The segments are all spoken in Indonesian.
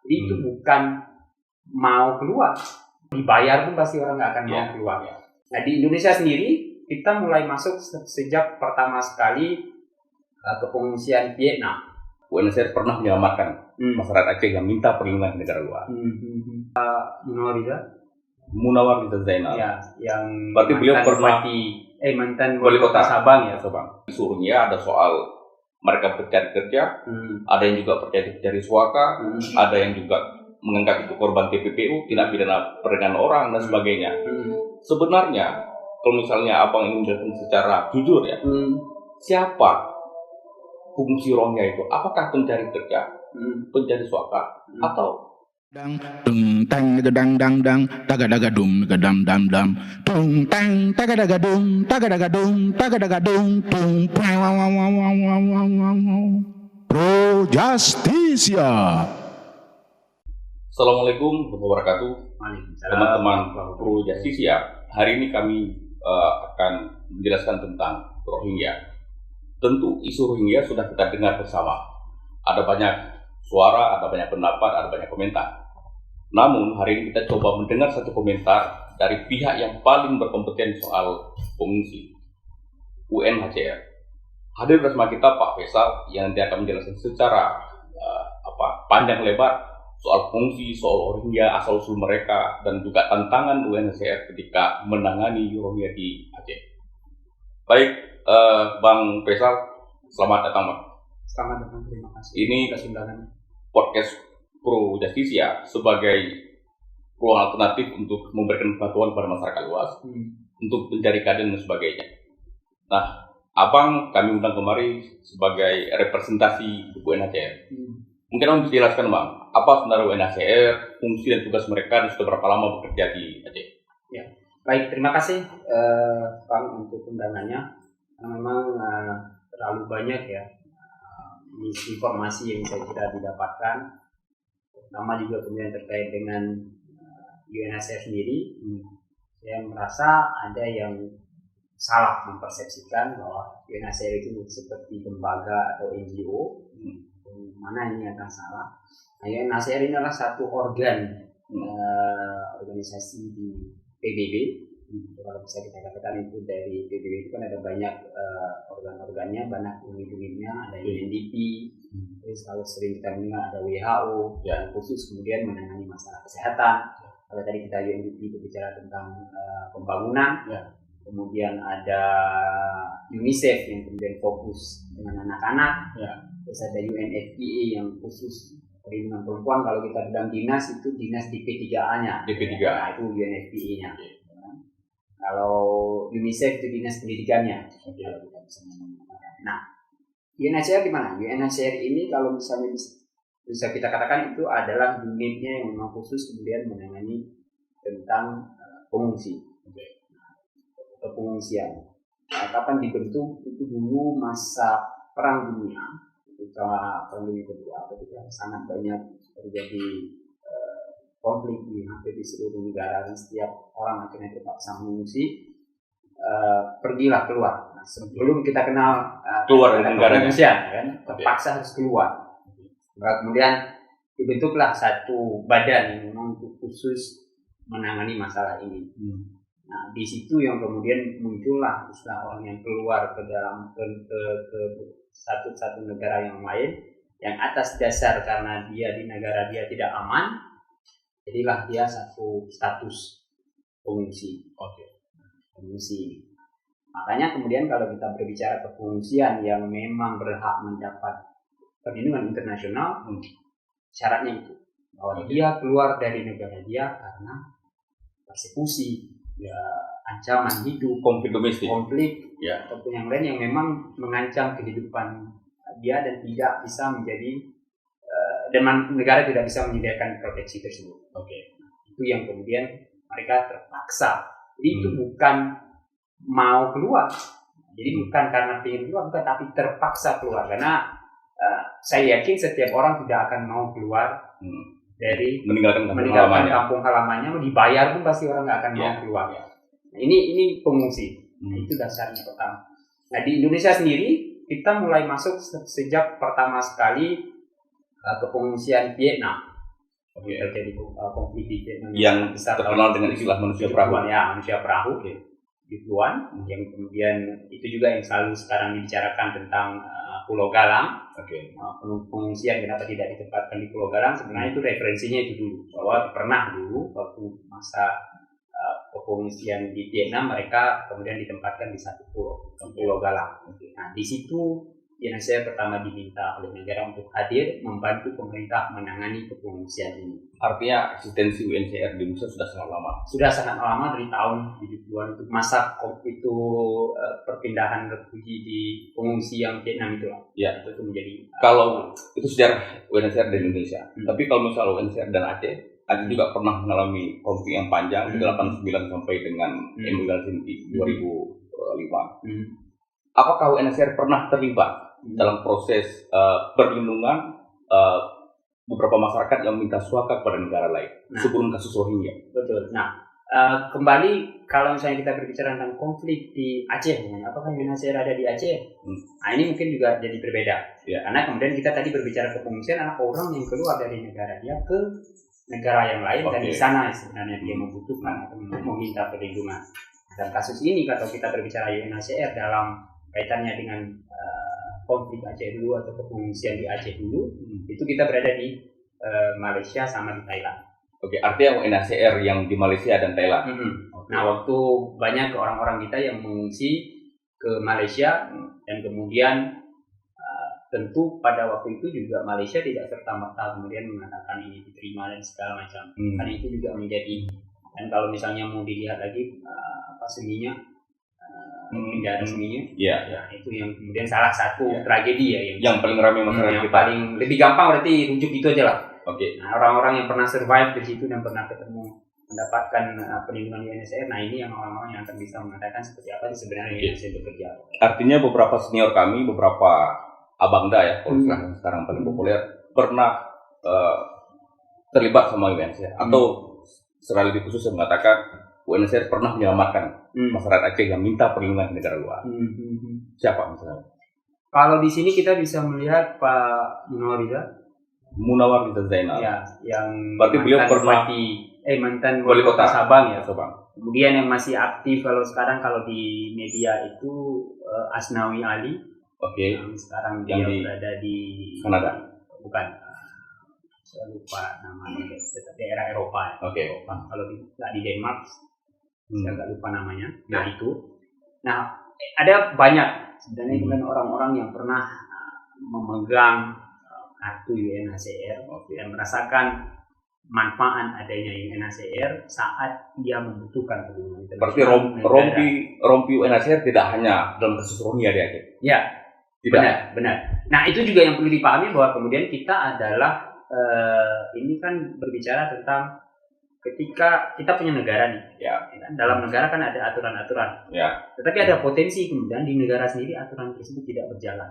Jadi itu bukan mau keluar, dibayar pun pasti orang nggak akan mau keluar. Nah di Indonesia sendiri kita mulai masuk sejak pertama sekali ke pengungsian Vietnam. UNHCR pernah menyelamatkan masyarakat Aceh yang minta perlindungan negara luar. Munawar Rizal Zainal. Ya, yang berarti beliau pernah mantan wali kota Sabang ya. Isunya ada soal mereka bercari kerja, ada yang juga bercari suaka, ada yang juga menganggap itu korban TPPU, tindak pidana perdagangan orang dan sebagainya. Sebenarnya kalau misalnya abang ingin menjelaskan secara jujur ya, siapa fungsi Rohingya itu? Apakah pencari kerja, pencari suaka, atau dang tang gedang dang dang daga dum gedam dam dam tung tang daga dum daga dum tung Pro Justisia. Assalamualaikum warahmatullahi wabarakatuh. Teman-teman Pro Justisia, hari ini kami akan menjelaskan tentang Rohingya. Tentu isu Rohingya sudah kita dengar bersama. Ada banyak suara, ada banyak pendapat, ada banyak komentar. Namun hari ini kita coba mendengar satu komentar dari pihak yang paling berkompeten soal pengungsi, UNHCR. Hadir bersama kita Pak Faisal yang nanti akan menjelaskan secara panjang lebar soal pengungsi, soal Rohingya, asal-usul mereka, dan juga tantangan UNHCR ketika menangani Rohingya di Aceh. Baik, Bang Faisal, selamat datang Bang. Selamat datang, terima kasih. Ini podcast Pro Justisia sebagai ruang alternatif untuk memberikan bantuan kepada masyarakat luas untuk mencari keadilan dan sebagainya. Nah, Abang kami undang kemari sebagai representasi UNHCR. Mungkin Abang bisa jelaskan Bang, apa sebenarnya UNHCR, fungsi dan tugas mereka, dan sudah berapa lama bekerja di Aceh? Ya, baik, terima kasih Bang untuk undangannya. Memang terlalu banyak ya informasi yang saya kira didapatkan, terutama juga kemudian terkait dengan UNHCR sendiri. Saya merasa ada yang salah mempersepsikan bahwa UNHCR itu seperti lembaga atau NGO, mana ini akan salah. Nah, UNHCR ini adalah satu organisasi di PBB. Kalau bisa kita katakan itu dari PBB itu kan ada banyak organ-organnya, banyak unit-unitnya, ada UNDP, terus kalau sering kita dengar ada WHO yang khusus kemudian menangani masalah kesehatan. Kalau tadi kita UNDP itu bicara tentang pembangunan, kemudian ada UNICEF yang kemudian fokus dengan anak-anak, terus ada UNFPA yang khusus perlindungan perempuan. Kalau kita bilang dinas itu dinas DP3A-nya, nah, itu UNFPA-nya. Kalau UNICEF itu dinas pendidikannya. Nah, UNHCR di mana? UNHCR ini kalau misalnya bisa kita katakan itu adalah unitnya yang memang khusus kemudian menangani tentang pengungsi atau pengungsian. Nah, kapan dibentuk? Itu dulu masa Perang Dunia, ketika Perang Dunia Kedua, ketika sangat banyak terjadi konflik di hampir di seluruh negara dan setiap orang akhirnya terpaksa mengungsi, pergilah keluar. Nah, sebelum kita kenal keluar dari negaranya, kan, terpaksa harus keluar. Kemudian dibentuklah satu badan yang memang khusus menangani masalah ini. Nah, di situ yang kemudian muncullah istilah orang yang keluar ke dalam ke satu negara yang lain, yang atas dasar karena dia di negara dia tidak aman, jadilah dia satu status pengungsi. Pengungsi. Makanya kemudian kalau kita berbicara ke pengungsian yang memang berhak mendapat perlindungan internasional, syaratnya itu bahwa dia keluar dari negara dia karena persekusi, ancaman hidup, konflik domestik, ataupun yang lain yang memang mengancam kehidupan dia dan tidak bisa menjadi dan negara tidak bisa menyediakan proteksi tersebut. Itu yang kemudian mereka terpaksa. Jadi itu bukan mau keluar. Jadi bukan karena ingin keluar, bukan, tapi terpaksa keluar. Karena saya yakin setiap orang tidak akan mau keluar dari meninggalkan kampung halamannya, dibayar pun pasti orang nggak akan mau keluar. Nah, ini pengungsi. Nah, itu dasarnya pertama. Nah, di Indonesia sendiri kita mulai masuk sejak pertama sekali ke pengungsian Vietnam. terjadi konflik di Vietnam yang terkenal dengan istilah manusia perahu. Ya, manusia perahu. Ribuan, yang kemudian itu juga yang selalu sekarang dibicarakan tentang Pulau Galang. Pengungsian kenapa tidak ditempatkan di Pulau Galang, sebenarnya itu referensinya itu dulu, bahwa pernah dulu waktu masa pengungsian di Vietnam mereka kemudian ditempatkan di satu Pulau Galang. Nah di situ UNHCR pertama diminta oleh negara untuk hadir membantu pemerintah menangani pengungsian ini. Artinya eksistensi UNHCR di Indonesia sudah sangat lama. Sudah sangat lama, dari tahun 70-an itu masa itu perpindahan refugi di pengungsi yang Vietnam itu lah. Ya, itu menjadi kalau itu sejarah UNHCR di Indonesia. Tapi kalau misalnya UNHCR dan Aceh juga pernah mengalami konflik yang panjang 89 sampai dengan emigrasi 2005. Apakah UNHCR pernah terlibat dalam proses perlindungan beberapa masyarakat yang minta suaka kepada negara lain sebelum kasus Rohingya? Betul. Nah, kembali kalau misalnya kita berbicara tentang konflik di Aceh, apakah UNHCR ada di Aceh? Nah, ini mungkin juga jadi berbeda. Ya. Karena kemudian kita tadi berbicara ke pengungsian adalah orang yang keluar dari negara dia ke negara yang lain dan di sana sebenarnya dia membutuhkan atau meminta perlindungan. Dan kasus ini kalau kita berbicara UNHCR dalam kaitannya dengan konflik Aceh dulu atau pengungsian di Aceh dulu, itu kita berada di Malaysia sama di Thailand. Artinya UNHCR yang di Malaysia dan Thailand. Nah, waktu banyak orang-orang kita yang mengungsi ke Malaysia dan kemudian tentu pada waktu itu juga Malaysia tidak serta-merta kemudian mengatakan ini diterima dan segala macam. Karena itu juga menjadi, dan kalau misalnya mau dilihat lagi seninya, penjara seninya, ya itu yang kemudian salah satu tragedi ya yang paling ramai masyarakat yang paling lebih gampang berarti rujuk itu aja lah. Nah, orang-orang yang pernah survive di situ dan pernah ketemu mendapatkan perlindungan UNHCR, nah ini yang orang-orang yang akan bisa mengatakan seperti apa sih sebenarnya UNHCR bekerja. Artinya beberapa senior kami, beberapa abangda ya, kalau sekarang paling populer, pernah terlibat sama UNHCR atau secara lebih khusus mengatakan UNHCR pernah menyelamatkan masyarakat Aceh yang minta perlindungan ke negara luar. Siapa misalnya? Kalau di sini kita bisa melihat Pak Munawar Rizal Zainal. Ya, yang berarti beliau pernah mantan wali kota Sabang ya. Sabang. Kemudian yang masih aktif kalau sekarang kalau di media itu Asnawi Ali. Yang sekarang dia berada di Kanada. Bukan. Saya lupa namanya, daerah Eropa. Eropa. Kalau nggak di Denmark, saya nggak lupa namanya. Nah itu. Nah ada banyak sebenarnya kan orang-orang yang pernah memegang kartu UNHCR dan merasakan manfaat adanya UNHCR saat dia membutuhkan perlindungan. Berarti rompi UNHCR tidak hanya dalam kasus Rohingya di Aceh. Ya, benar. Nah itu juga yang perlu dipahami bahwa kemudian kita adalah ini kan berbicara tentang ketika kita punya negara nih, dalam negara kan ada aturan-aturan. Tetapi ada potensi kemudian di negara sendiri aturan tersebut tidak berjalan.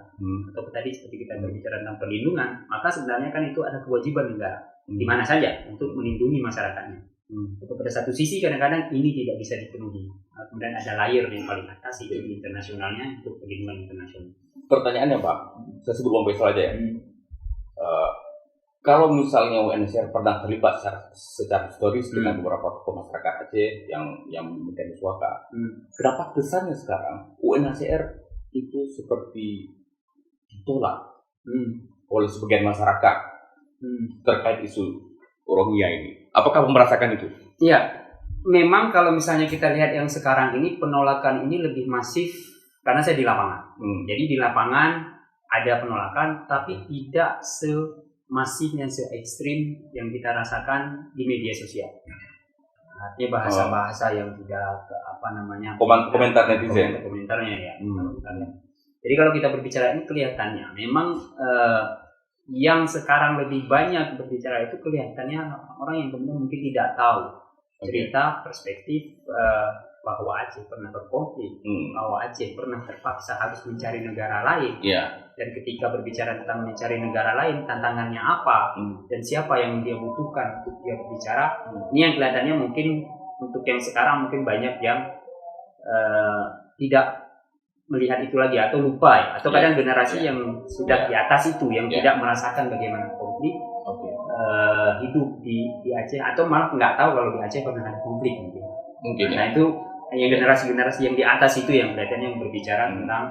Atau tadi seperti kita berbicara tentang perlindungan, maka sebenarnya kan itu ada kewajiban negara di mana saja untuk melindungi masyarakatnya. Untuk pada satu sisi kadang-kadang ini tidak bisa dipenuhi. Kemudian ada layer yang paling atas itu internasionalnya untuk perlindungan internasional. Pertanyaannya Pak, saya sebut Bang Faisal aja ya. Kalau misalnya UNHCR pernah terlibat secara historis dengan beberapa tokoh masyarakat Aceh yang mencari suaka, kenapa kesannya sekarang UNHCR itu seperti ditolak oleh sebagian masyarakat terkait isu Rohingya ini? Apakah merasakan itu? Iya, memang kalau misalnya kita lihat yang sekarang ini penolakan ini lebih masif karena saya di lapangan. Jadi di lapangan ada penolakan, tapi tidak masif yang se-ekstrim yang kita rasakan di media sosial. Artinya bahasa-bahasa yang tidak komentar netizen. Komentarnya ya. Jadi kalau kita berbicara ini kelihatannya memang yang sekarang lebih banyak berbicara itu kelihatannya orang yang kemudian mungkin tidak tahu cerita perspektif bahwa Aceh pernah berkonflik, bahwa Aceh pernah terpaksa harus mencari negara lain. Dan ketika berbicara tentang mencari negara lain, tantangannya apa dan siapa yang dia butuhkan untuk dia berbicara. Ini yang kelihatannya mungkin untuk yang sekarang mungkin banyak yang tidak melihat itu lagi atau lupa ya. Atau kadang generasi yang sudah di atas itu yang tidak merasakan bagaimana konflik hidup di Aceh, atau malah nggak tahu kalau di Aceh pernah ada konflik mungkin. Ya. Nah itu yang generasi-generasi yang di atas itu yang kelihatannya berbicara tentang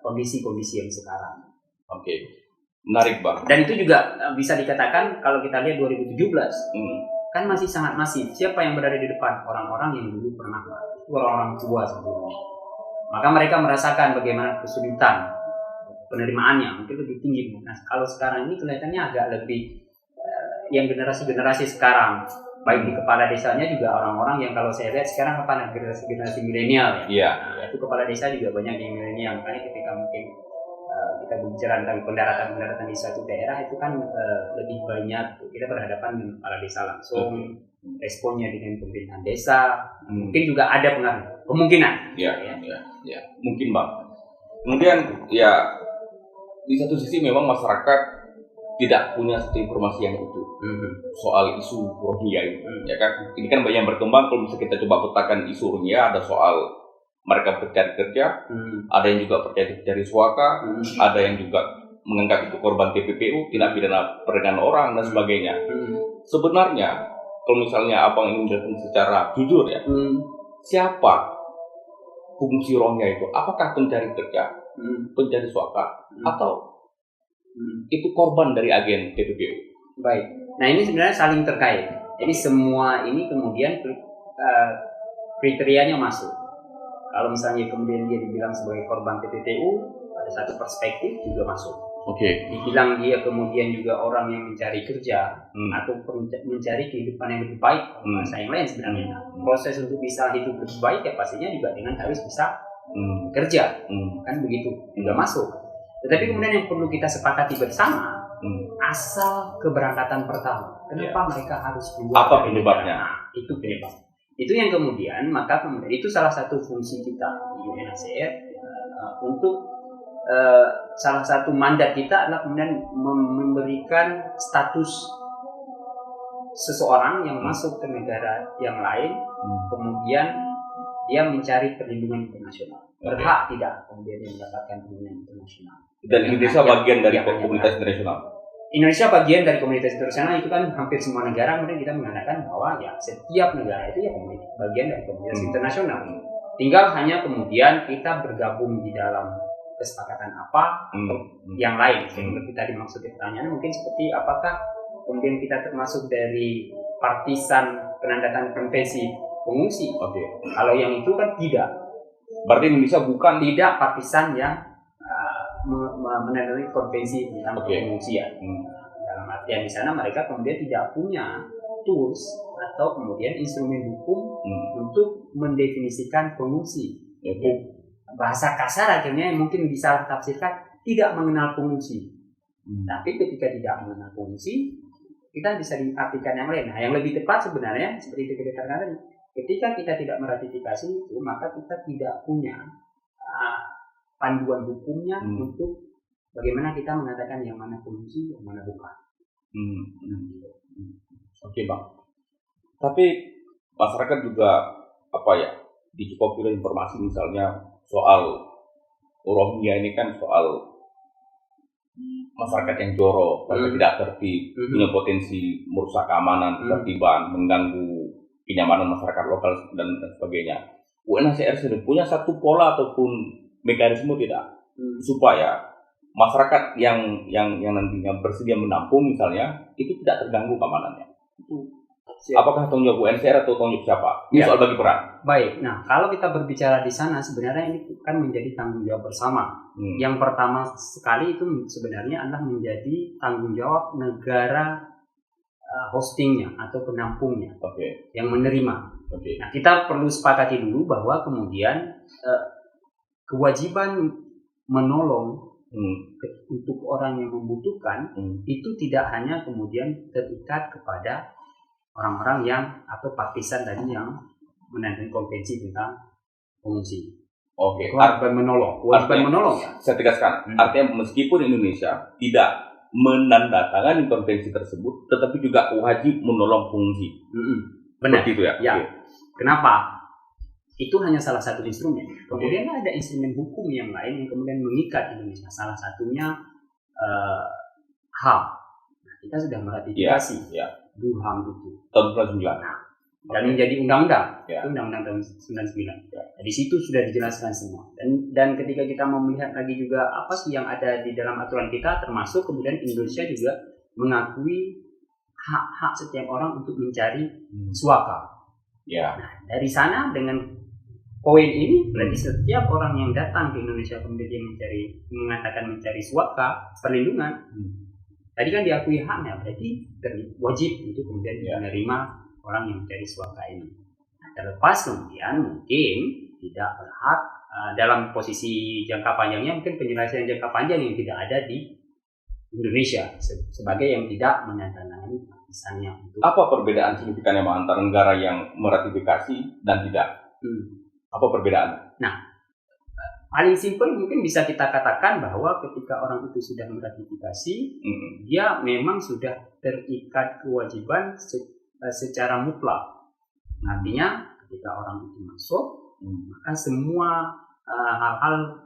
kondisi-kondisi yang sekarang. Oke. Menarik, Bang. Dan itu juga bisa dikatakan kalau kita lihat 2017 kan masih sangat masif. Siapa yang berada di depan? Orang-orang yang dulu pernah, orang-orang tua sebelumnya. Maka mereka merasakan bagaimana kesulitan penerimaannya mungkin lebih tinggi. Nah kalau sekarang ini kelihatannya agak lebih yang generasi-generasi sekarang, baik di kepala desanya juga orang-orang yang kalau saya lihat sekarang apa generasi milenial ya. Nah, itu kepala desa juga banyak yang milenial. Makanya ketika mungkin kita berbicara tentang pendaratan di suatu daerah itu kan lebih banyak kita berhadapan dengan kepala desa langsung, responnya dengan pemerintahan desa, mungkin juga ada pengaruh kemungkinan. Ya. Mungkin, Bang. Kemudian ya di satu sisi memang masyarakat tidak punya informasi yang utuh soal isu Rohingya ini, ya kan? Ini kan banyak yang berkembang. Kalau misalnya kita coba petakan isu Rohingya, ada soal mereka bercari kerja, ada yang juga bercari suaka, ada yang juga menganggap itu korban TPPU, tindak pidana perdagangan orang dan sebagainya. Sebenarnya kalau misalnya abang ingin menjelaskan secara jujur ya, siapa fungsi Rohingya itu? Apakah pencari kerja, pencari suaka, atau itu korban dari agen TPPU? Baik. Nah ini sebenarnya saling terkait. Jadi semua ini kemudian kriterianya masuk. Kalau misalnya kemudian dia dibilang sebagai korban TPPU, pada satu perspektif juga masuk. Dibilang dia kemudian juga orang yang mencari kerja atau mencari kehidupan yang lebih baik, bahasa yang lain sebenarnya. Proses untuk bisa hidup lebih baik ya pastinya juga dengan harus bisa kerja, kan begitu juga masuk. Tetapi kemudian yang perlu kita sepakati bersama, asal keberangkatan pertama, kenapa mereka harus keluar? Apa penyebabnya? Itu penyebab. Itu yang kemudian, maka kemudian itu salah satu fungsi kita di UNHCR untuk salah satu mandat kita adalah kemudian memberikan status seseorang yang masuk ke negara yang lain, kemudian dia mencari perlindungan internasional. Berhak tidak kemudian mendapatkan perlindungan internasional. Dan Indonesia bagian dari komunitas internasional. Indonesia bagian dari komunitas internasional itu kan hampir semua negara kemudian kita mengatakan bahwa ya setiap negara itu ya bagian dari komunitas internasional. Tinggal hanya kemudian kita bergabung di dalam kesepakatan apa atau yang lain. Sehingga kita dimaksud pertanyaan mungkin seperti apakah kemudian kita termasuk dari partisan penandatan konvensi pengungsi. Kalau yang itu kan tidak. Berarti Indonesia bukan tidak partisan yang menandatangani konvensi tentang pengungsian. Dalam artian di sana mereka kemudian tidak punya tools atau kemudian instrumen hukum untuk mendefinisikan pengungsi. Bahasa kasar akhirnya mungkin bisa tafsirkan tidak mengenal pengungsi. Tapi ketika tidak mengenal pengungsi, kita bisa diartikan yang lain. Nah, yang lebih tepat sebenarnya seperti itu kita katakan tadi. Ketika kita tidak meratifikasi itu, maka kita tidak punya panduan hukumnya untuk bagaimana kita mengatakan yang mana pengungsi, yang mana bukan. Bang. Tapi masyarakat juga dicukupi oleh informasi misalnya soal Rohingya ini kan soal masyarakat yang jorok, mereka tidak tertib, punya potensi merusak keamanan, ketertiban, mengganggu kenyamanan masyarakat lokal dan sebagainya. UNHCR sendiri punya satu pola ataupun mekanisme tidak supaya masyarakat yang nantinya bersedia menampung misalnya itu tidak terganggu keamanannya. Apakah tanggung jawab UNHCR atau tanggung jawab siapa? Ini soal bagi peran. Baik. Nah, kalau kita berbicara di sana sebenarnya ini kan menjadi tanggung jawab bersama. Yang pertama sekali itu sebenarnya adalah menjadi tanggung jawab negara hostingnya atau penampungnya, yang menerima. Nah, kita perlu sepakati dulu bahwa kemudian kewajiban menolong untuk orang yang membutuhkan itu tidak hanya kemudian terikat kepada orang-orang yang atau partisan tadi yang menandatangani konvensi tentang pengungsi. Kewajiban menolong. Saya tegaskan, artinya meskipun Indonesia tidak menandatangani konvensi tersebut, tetapi juga wajib menolong pengungsi. Benar. Begitu ya? Ya. Kenapa? Itu hanya salah satu instrumen. Kemudian ada instrumen hukum yang lain yang kemudian mengikat Indonesia. Salah satunya HAM. kita sudah meratifikasi DUHAM itu tahun 99. Dan menjadi undang-undang, Ya. itu undang-undang tahun 99. Nah, di situ sudah dijelaskan semua. Dan ketika kita mau melihat lagi juga apa sih yang ada di dalam aturan kita, termasuk kemudian Indonesia juga mengakui hak-hak setiap orang untuk mencari suaka. Ya. Nah, dari sana dengan poin ini berarti setiap orang yang datang ke Indonesia kemudian dia mengatakan mencari suaka perlindungan, tadi kan diakui haknya, berarti wajib untuk kemudian menerima orang yang mencari suaka ini. Nah, terlepas kemudian mungkin tidak berhak dalam posisi jangka panjangnya, mungkin penyelesaian jangka panjang yang tidak ada di Indonesia sebagai yang tidak menandatangani misalnya untuk apa perbedaan signifikannya antara negara yang meratifikasi dan tidak? Apa perbedaan? Nah, paling simpel mungkin bisa kita katakan bahwa ketika orang itu sudah meratifikasi, dia memang sudah terikat kewajiban secara mutlak. Artinya ketika orang itu masuk, maka semua hal-hal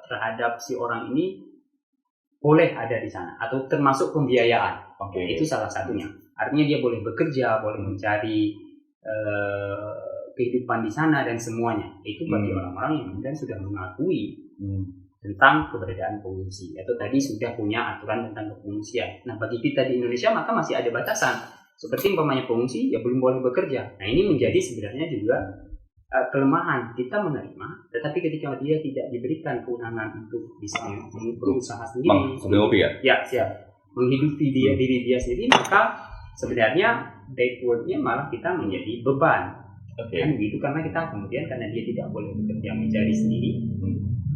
terhadap si orang ini boleh ada di sana, atau termasuk pembiayaan. Itu salah satunya. Artinya dia boleh bekerja, boleh mencari kehidupan di sana dan semuanya. Itu bagi orang-orang yang kemudian sudah mengakui tentang keberadaan pengungsi, atau tadi sudah punya aturan tentang pengungsian. Nah, bagi kita di Indonesia maka masih ada batasan. Seperti umpamanya pengungsi ya belum boleh bekerja. Nah, ini menjadi sebenarnya juga kelemahan. Kita menerima, tetapi ketika dia tidak diberikan kewenangan untuk bisa berusaha sendiri, menghidupi diri dia sendiri, maka sebenarnya backwardnya malah kita menjadi beban. Kan begitu, karena kita kemudian karena dia tidak boleh bekerja mencari sendiri,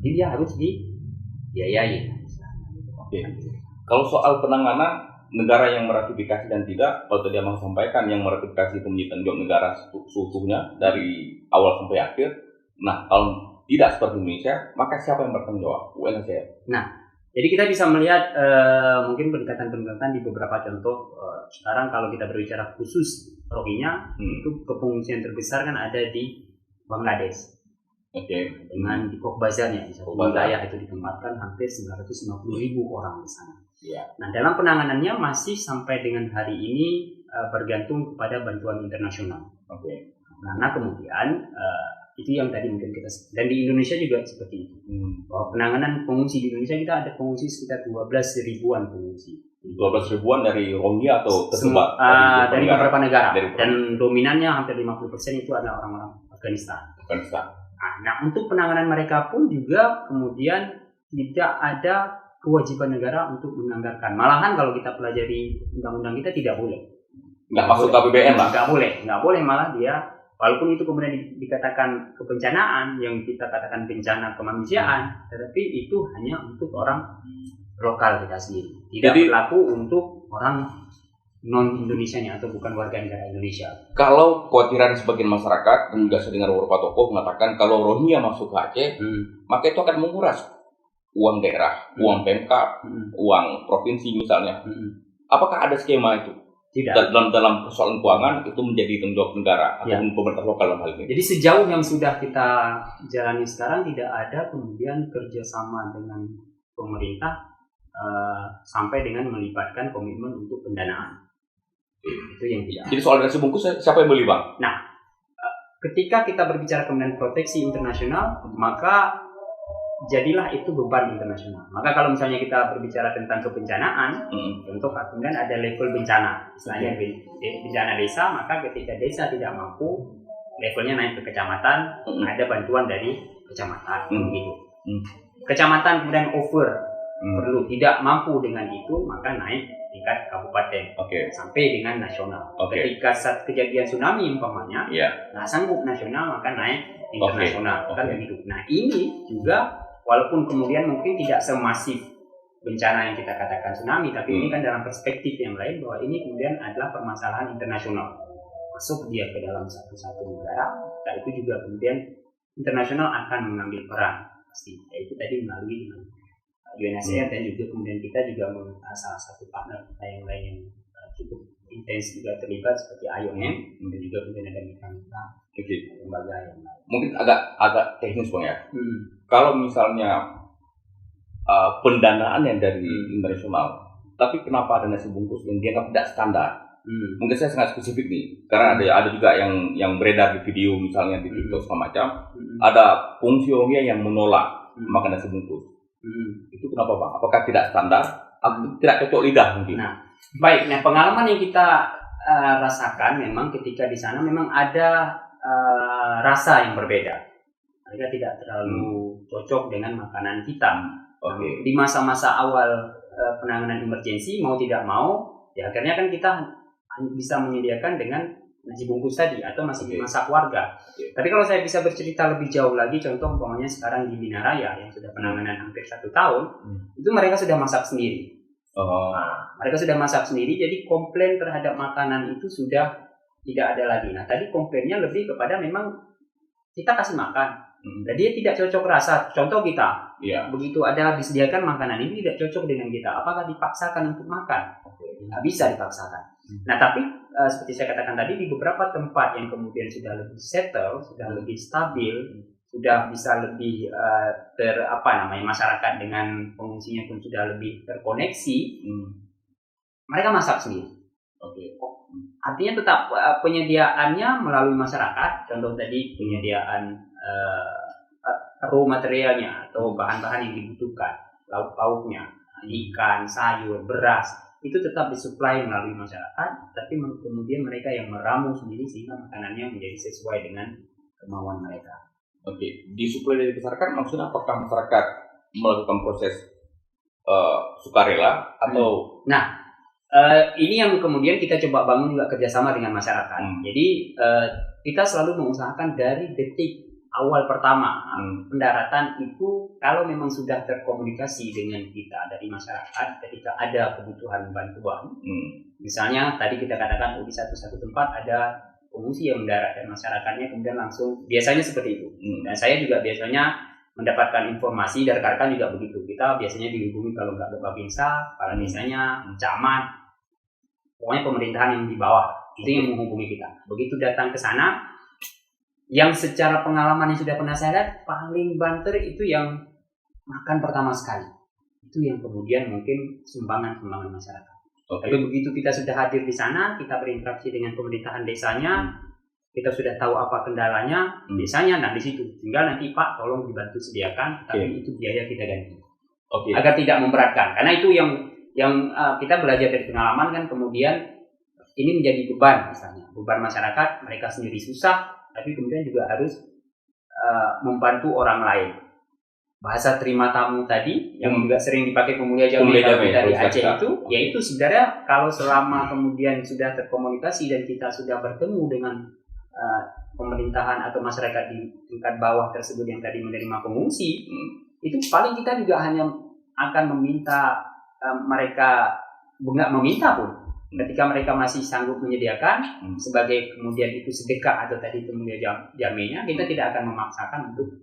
jadi dia harus dibiayai. Kalau soal penanganan negara yang meratifikasi dan tidak, kalau tadi Abang sampaikan yang meratifikasi itu menjadi tanggung jawab negara seutuhnya dari awal sampai akhir. Nah, kalau tidak seperti Indonesia, maka siapa yang bertanggung jawab? UNHCR. Nah, jadi kita bisa melihat mungkin pendekatan-pendekatan di beberapa contoh. Sekarang kalau kita berbicara khusus Rohingya, itu pengungsian terbesar kan ada di Bangladesh. Dengan di Cox's Bazar-nya, di satu wilayah itu ditempatkan hampir 950.000 orang di sana. Nah, dalam penanganannya masih sampai dengan hari ini bergantung kepada bantuan internasional. Karena kemudian itu yang tadi mungkin kita, dan di Indonesia juga seperti itu. Bahwa penanganan pengungsi di Indonesia, kita ada pengungsi sekitar 12 ribuan pengungsi. 12 ribuan dari Rohingya atau tersebar? Dari beberapa negara. Dan dominannya hampir 50% itu adalah orang-orang Afghanistan. Nah, untuk penanganan mereka pun juga kemudian tidak ada kewajiban negara untuk menganggarkan. Malahan kalau kita pelajari undang-undang kita tidak boleh. Nggak masuk KPBN lah? Nggak boleh, malah dia, walaupun itu kemudian dikatakan kebencanaan, yang kita katakan bencana kemanusiaan, tetapi itu hanya untuk orang lokal kita sendiri. Tidak berlaku untuk orang non-Indonesianya atau bukan warga negara Indonesia. Kalau kekhawatiran sebagian masyarakat dan juga saya dengar beberapa tokoh mengatakan kalau Rohingya masuk ke Aceh, maka itu akan menguras uang daerah, uang Pemkab, uang provinsi misalnya. Apakah ada skema itu? Tidak. Dalam persoalan keuangan itu menjadi tanggung jawab negara atau pemerintah lokal dalam hal ini. Jadi sejauh yang sudah kita jalani sekarang tidak ada kemudian kerjasama dengan pemerintah sampai dengan melibatkan komitmen untuk pendanaan. Itu yang tidak. Jadi soal nasi bungkus siapa yang beli, Bang? Nah, ketika kita berbicara kemudian proteksi internasional, maka jadilah itu beban internasional. Maka kalau misalnya kita berbicara tentang kebencanaan, contoh kemudian ada level bencana, misalnya bencana desa, maka ketika desa tidak mampu, levelnya naik ke kecamatan, ada bantuan dari kecamatan, begitu. Kecamatan kemudian perlu tidak mampu dengan itu, maka naik tingkat kabupaten, sampai dengan nasional. Ketika saat kejadian tsunami umpamanya, nggak sanggup nasional, maka naik internasional, kan begitu. Nah, ini juga walaupun kemudian mungkin tidak semasif bencana yang kita katakan tsunami, tapi ini kan dalam perspektif yang lain bahwa ini kemudian adalah permasalahan internasional, masuk dia ke dalam satu negara, dan itu juga kemudian internasional akan mengambil peran pasti, yaitu tadi melalui UNHCR dan juga kemudian kita juga salah satu partner kita yang lain yang cukup intens juga terlibat seperti IOM dan juga kemudian ada mitra lembaga yang lain. Mungkin agak teknis, Bang, ya. Kalau misalnya pendanaan yang dari internasional Tapi kenapa ada nasi bungkus yang dianggap tidak standar? Mungkin saya sangat spesifik nih, karena ada juga yang beredar di video misalnya di TikTok segala macam, ada pengungsi Rohingya yang menolak makan nasi bungkus. Itu kenapa Bang? Apakah tidak standar atau tidak cocok lidah mungkin? Nah, baik. Nah, pengalaman yang kita rasakan memang ketika di sana memang ada rasa yang berbeda. Mereka tidak terlalu cocok dengan makanan kita. Di masa-masa awal penanganan emergensi, mau tidak mau, ya akhirnya kan kita bisa menyediakan dengan nasi bungkus tadi atau masih dimasak warga. Tapi kalau saya bisa bercerita lebih jauh lagi, contoh umpamanya sekarang di Binaraya yang sudah penanganan hampir 1 tahun, itu mereka sudah masak sendiri. Mereka sudah masak sendiri, jadi komplain terhadap makanan itu sudah tidak ada lagi. Nah, tadi komplainnya lebih kepada memang kita kasih makan, dan dia tidak cocok rasa. Contoh kita, begitu ada disediakan makanan ini tidak cocok dengan kita, apakah dipaksakan untuk makan? Nggak bisa dipaksakan. Nah, tapi seperti saya katakan tadi, di beberapa tempat yang kemudian sudah lebih settle, sudah lebih stabil, sudah bisa lebih masyarakat dengan pengungsinya pun sudah lebih terkoneksi, mereka masak sendiri. Artinya tetap penyediaannya melalui masyarakat. Contoh tadi penyediaan raw materialnya atau bahan-bahan yang dibutuhkan, lauk-lauknya, ikan, sayur, beras, itu tetap disuplai melalui masyarakat, tapi kemudian mereka yang meramu sendiri sehingga makanannya menjadi sesuai dengan kemauan mereka. Disuplai dari masyarakat maksudnya apakah masyarakat melakukan proses sukarela atau? Nah, ini yang kemudian kita coba bangun juga kerjasama dengan masyarakat. Jadi kita selalu mengusahakan dari detik awal pertama pendaratan itu, kalau memang sudah terkomunikasi dengan kita dari masyarakat ketika ada kebutuhan bantuan, misalnya tadi kita katakan di satu tempat ada pengungsi yang mendarat dan masyarakatnya kemudian langsung, biasanya seperti itu. Dan saya juga biasanya mendapatkan informasi dari rekan-rekan juga begitu. Kita biasanya dihubungi kalau nggak ke Babinsa, kepala desanya, camat, pokoknya pemerintahan yang di bawah itu yang menghubungi kita. Begitu datang ke sana, yang secara pengalaman yang sudah pernah saya lihat paling banter itu yang makan pertama sekali, itu yang kemudian mungkin sumbangan masyarakat. Tapi begitu kita sudah hadir di sana, kita berinteraksi dengan pemerintahan desanya, kita sudah tahu apa kendalanya desanya, nah di situ tinggal nanti Pak tolong dibantu sediakan, tapi itu biaya kita ganti, agar tidak memberatkan. Karena itu yang kita belajar dari pengalaman kan, kemudian ini menjadi beban, misalnya beban masyarakat, mereka sendiri susah, tapi kemudian juga harus membantu orang lain. Bahasa terima tamu tadi yang juga sering dipakai pemulia Jamee kita di Aceh itu, yaitu sebenarnya kalau selama kemudian sudah terkomunikasi dan kita sudah bertemu dengan pemerintahan atau masyarakat di tingkat bawah tersebut yang tadi menerima pengungsi, itu paling kita juga hanya akan meminta mereka, nggak meminta pun, ketika mereka masih sanggup menyediakan sebagai kemudian itu sedekah atau tadi pemulia Jamee-nya, kita tidak akan memaksakan untuk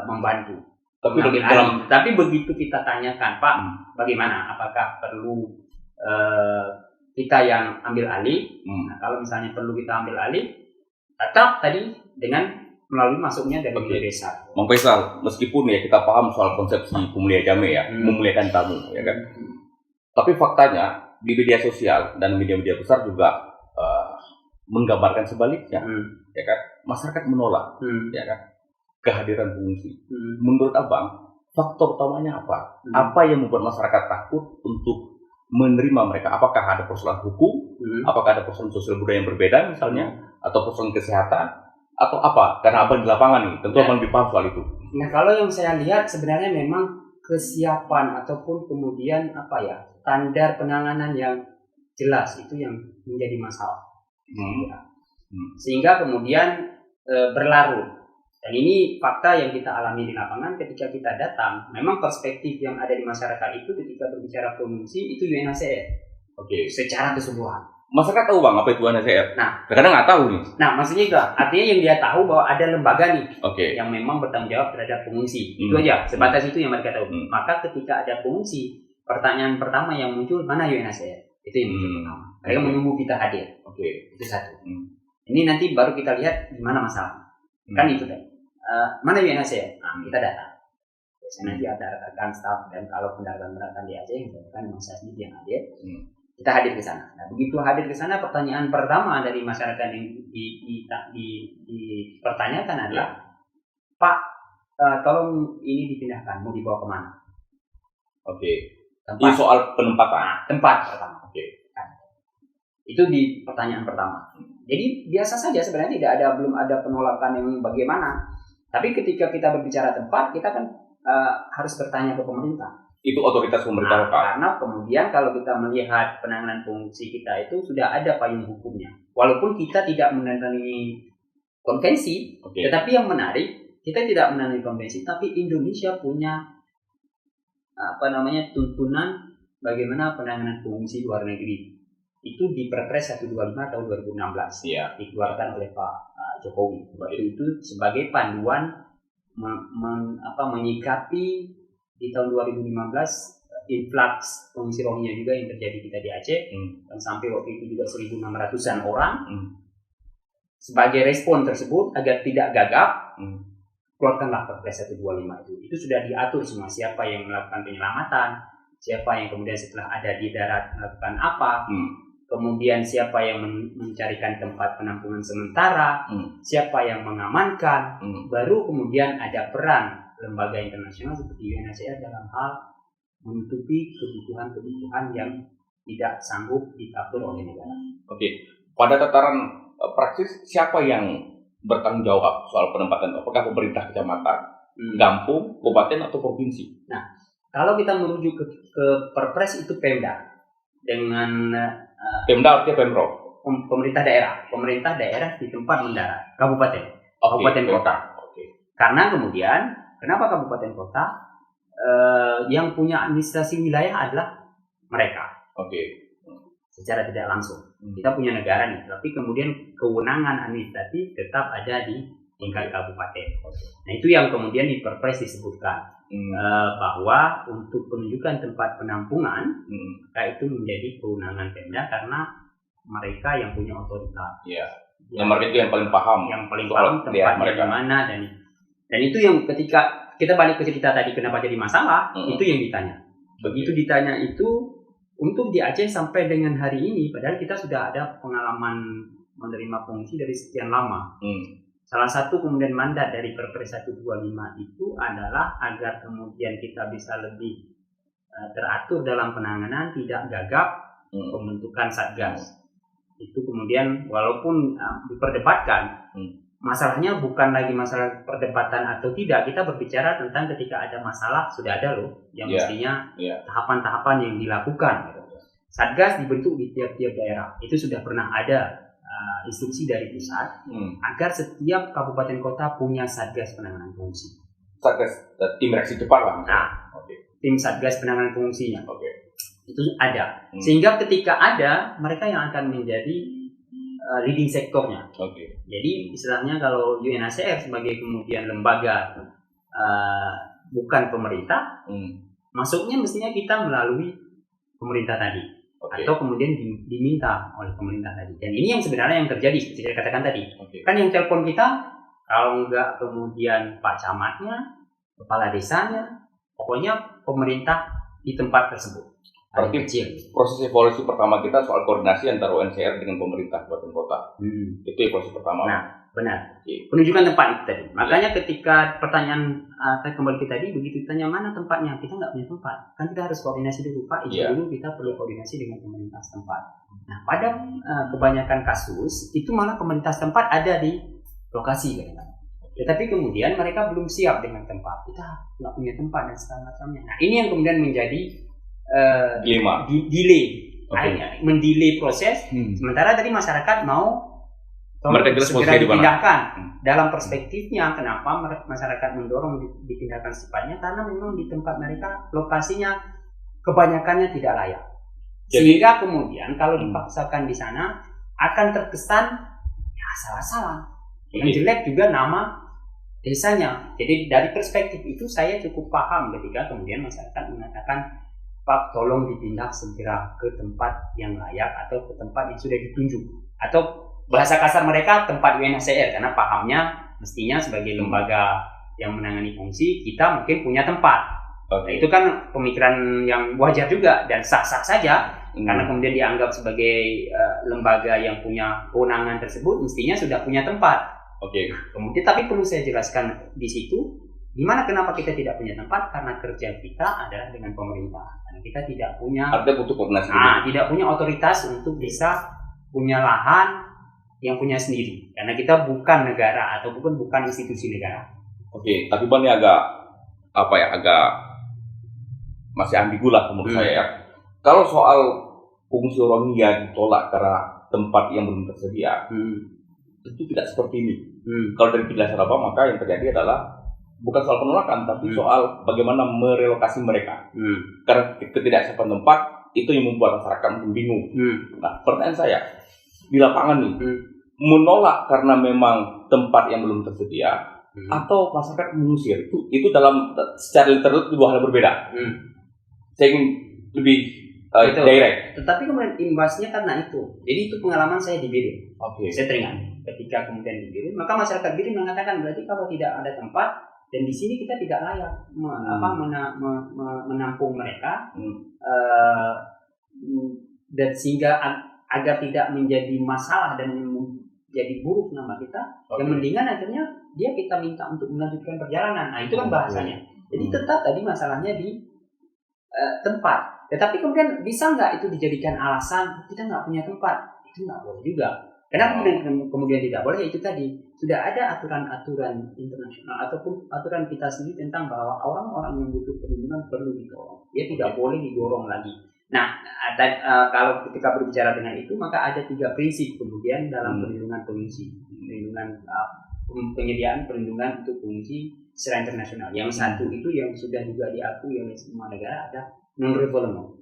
membantu. Tapi begitu kita tanyakan, Pak, bagaimana? Apakah perlu kita yang ambil alih? Nah, kalau misalnya perlu kita ambil alih, tetap tadi dengan melalui masuknya dari desa. Bang Faisal, meskipun ya kita paham soal konsepsi pemulia Jamee ya, memuliakan tamu, ya kan. Tapi faktanya di media sosial dan media-media besar juga menggambarkan sebaliknya, ya kan. Masyarakat menolak, ya kan, kehadiran pengungsi. Menurut Abang, faktor utamanya apa? Apa yang membuat masyarakat takut untuk menerima mereka? Apakah ada persoalan hukum? Apakah ada persoalan sosial budaya yang berbeda misalnya? Atau persoalan kesehatan? Atau apa? Karena Abang di lapangan nih, tentu Abang lebih paham soal itu. Nah, kalau yang saya lihat sebenarnya memang kesiapan ataupun kemudian standar penanganan yang jelas itu yang menjadi masalah. Sehingga kemudian berlarut. Dan ini fakta yang kita alami di lapangan ketika kita datang. Memang perspektif yang ada di masyarakat itu ketika berbicara pengungsi itu UNHCR. Secara keseluruhan. Masyarakat tahu Bang apa itu UNHCR? Nah, kadang nggak tahu nih. Nah, maksudnya itu artinya yang dia tahu bahwa ada lembaga nih yang memang bertanggung jawab terhadap pengungsi. Itu aja, sebatas itu yang mereka tahu. Maka ketika ada pengungsi, pertanyaan pertama yang muncul, mana UNHCR? Itu yang muncul pertama. Mereka menunggu kita hadir. Itu satu. Ini nanti baru kita lihat di mana masalah. Kan itu kan. Mana UNHCR? Nah, kita datang. Biasanya nanti ada rekan staff, dan kalau pendaratan di Aceh yang memang saya sendiri yang hadir, kita hadir ke sana. Nah, begitu hadir ke sana, pertanyaan pertama dari masyarakat yang dipertanyakan adalah, Pak, tolong ini dipindahkan, mau dibawa kemana? Ini soal penempatan. Tempat pertama. Itu di pertanyaan pertama. Jadi biasa saja sebenarnya, belum ada penolakan yang bagaimana. Tapi ketika kita berbicara tempat, kita kan harus bertanya ke pemerintah. Itu otoritas pemerintah lokal. Karena kemudian kalau kita melihat penanganan pengungsi kita itu sudah ada payung hukumnya. Walaupun kita tidak menandatangani konvensi, tetapi yang menarik, kita tidak menandatangani konvensi, tapi Indonesia punya tuntunan bagaimana penanganan pengungsi luar negeri. Itu di Perpres 125 tahun 2016 dikeluarkan oleh Pak Jokowi. Itu sebagai panduan menyikapi di tahun 2015 influx pengungsi Rohingya juga yang terjadi kita di Aceh, dan sampai waktu itu juga 1.600-an orang. Sebagai respon tersebut agar tidak gagap, keluarkanlah Perpres 125 itu. Itu sudah diatur semua, siapa yang melakukan penyelamatan, siapa yang kemudian setelah ada di darat melakukan apa, kemudian siapa yang mencarikan tempat penampungan sementara, siapa yang mengamankan, baru kemudian ada peran lembaga internasional seperti UNHCR dalam hal menutupi kebutuhan-kebutuhan yang tidak sanggup di-cover oleh negara. Pada tataran praktis, siapa yang bertanggung jawab soal penempatan? Apakah pemerintah kecamatan, kampung, kabupaten, atau provinsi? Nah, kalau kita merujuk ke Perpres itu Pemda dengan Pemda artinya Pemprov. Pemerintah daerah di tempat mendarat, kabupaten kota. Karena kemudian kenapa kabupaten kota yang punya administrasi wilayah adalah mereka. Secara tidak langsung. Kita punya negara nih, tapi kemudian kewenangan administratif tetap ada di tingkat kabupaten. Nah, itu yang kemudian di Perpres disebutkan. Bahwa untuk penunjukan tempat penampungan itu menjadi kewenangan Pemda karena mereka yang punya otoritas. Mereka itu yang paling paham. Tempatnya di mana, dan itu yang ketika kita balik ke cerita tadi kenapa jadi masalah, itu yang ditanya. Begitu ditanya itu untuk di Aceh sampai dengan hari ini, padahal kita sudah ada pengalaman menerima pengungsi dari sekian lama. Salah satu kemudian mandat dari Perpres 125 itu adalah agar kemudian kita bisa lebih teratur dalam penanganan, tidak gagap pembentukan Satgas. Itu kemudian walaupun diperdebatkan, masalahnya bukan lagi masalah perdebatan atau tidak, kita berbicara tentang ketika ada masalah sudah ada loh yang mestinya tahapan-tahapan yang dilakukan. Satgas dibentuk di tiap-tiap daerah, itu sudah pernah ada instruksi dari pusat agar setiap kabupaten kota punya Satgas penanganan pengungsi. Satgas, tim reaksi cepat lah. Tim Satgas penanganan pengungsinya. Itu ada. Sehingga ketika ada, mereka yang akan menjadi leading sektornya. Jadi istilahnya kalau UNHCR sebagai kemudian lembaga bukan pemerintah, masuknya mestinya kita melalui pemerintah tadi. Atau kemudian diminta oleh pemerintah tadi. Dan ini yang sebenarnya yang terjadi seperti saya katakan tadi. Kan yang telepon kita kalau enggak kemudian Pak Camatnya, kepala desanya, pokoknya pemerintah di tempat tersebut. Berarti proses evaluasi pertama kita soal koordinasi antara UNHCR dengan pemerintah kabupaten kota. Itu evaluasi pertama. Nah, benar. Penunjukan tempat itu tadi. Makanya ketika pertanyaan kembali ke tadi, begitu ditanya mana tempatnya, kita nggak punya tempat. Kan kita harus koordinasi dulu, Pak. Dulu kita perlu koordinasi dengan pemerintah setempat. Nah, pada kebanyakan kasus itu malah pemerintah setempat ada di lokasi kan. Tetapi kemudian mereka belum siap dengan tempat. Kita nggak punya tempat dan segala macamnya. Nah, ini yang kemudian menjadi delay, mendelay proses. Sementara tadi masyarakat mau segera dipindahkan. Dalam perspektifnya, kenapa masyarakat mendorong dipindahkan secepatnya? Karena memang di tempat mereka lokasinya kebanyakannya tidak layak. Sehingga kemudian kalau dipaksakan di sana akan terkesan salah-salah. Yang jelek juga nama desanya. Jadi dari perspektif itu saya cukup paham ketika kemudian masyarakat mengatakan, Pak, tolong dipindah segera ke tempat yang layak atau ke tempat yang sudah ditunjuk. Atau bahasa kasar mereka tempat UNHCR, karena pahamnya mestinya sebagai lembaga yang menangani pengungsi, kita mungkin punya tempat. Oke. Itu kan pemikiran yang wajar juga dan sah-sah saja, karena kemudian dianggap sebagai lembaga yang punya kewenangan tersebut mestinya sudah punya tempat. Oke. Kemudian tapi perlu saya jelaskan di situ, gimana kenapa kita tidak punya tempat, karena kerja kita adalah dengan pemerintah. Karena kita tidak punya, Artinya butuh koordinasi. tidak punya otoritas untuk bisa punya lahan yang punya sendiri, karena kita bukan negara ataupun bukan institusi negara. Oke, tapi Bang ini agak masih ambigu lah menurut saya ya. Kalau soal fungsi Rohingya ditolak karena tempat yang belum tersedia, tentu tidak seperti ini. Kalau dari penjelasan apa, maka yang terjadi adalah bukan soal penolakan, tapi soal bagaimana merelokasi mereka. Karena ketidaksiapan tempat itu yang membuat masyarakat bingung. Nah, pertanyaan saya, di lapangan nih, menolak karena memang tempat yang belum tersedia, atau masyarakat mengusir, itu dalam secara literal itu dua hal berbeda. Saya ingin lebih direct. Tetapi kemudian imbasnya karena itu. Jadi itu pengalaman saya di Birin. Saya teringat ketika kemudian di Birin, maka masyarakat Birin mengatakan berarti kalau tidak ada tempat dan di sini kita tidak layak menampung mereka, dan sehingga agar tidak menjadi masalah dan menjadi buruk nama kita, yang mendingan akhirnya kita minta untuk melanjutkan perjalanan. Nah itu kan bahasanya. Jadi tetap tadi masalahnya di tempat. Tetapi kemudian bisa nggak itu dijadikan alasan kita nggak punya tempat? Itu nggak boleh juga. Kenapa kemudian tidak boleh? Itu tadi sudah ada aturan-aturan internasional ataupun aturan kita sendiri tentang bahwa orang-orang yang butuh perlindungan perlu didorong. Dia tidak boleh didorong lagi. Nah, kalau ketika berbicara dengan itu, maka ada 3 prinsip kemudian dalam perlindungan pengungsi, penyediaan perlindungan untuk pengungsi secara internasional. Yang satu itu yang sudah juga diakui oleh semua negara, ada non-refoulement.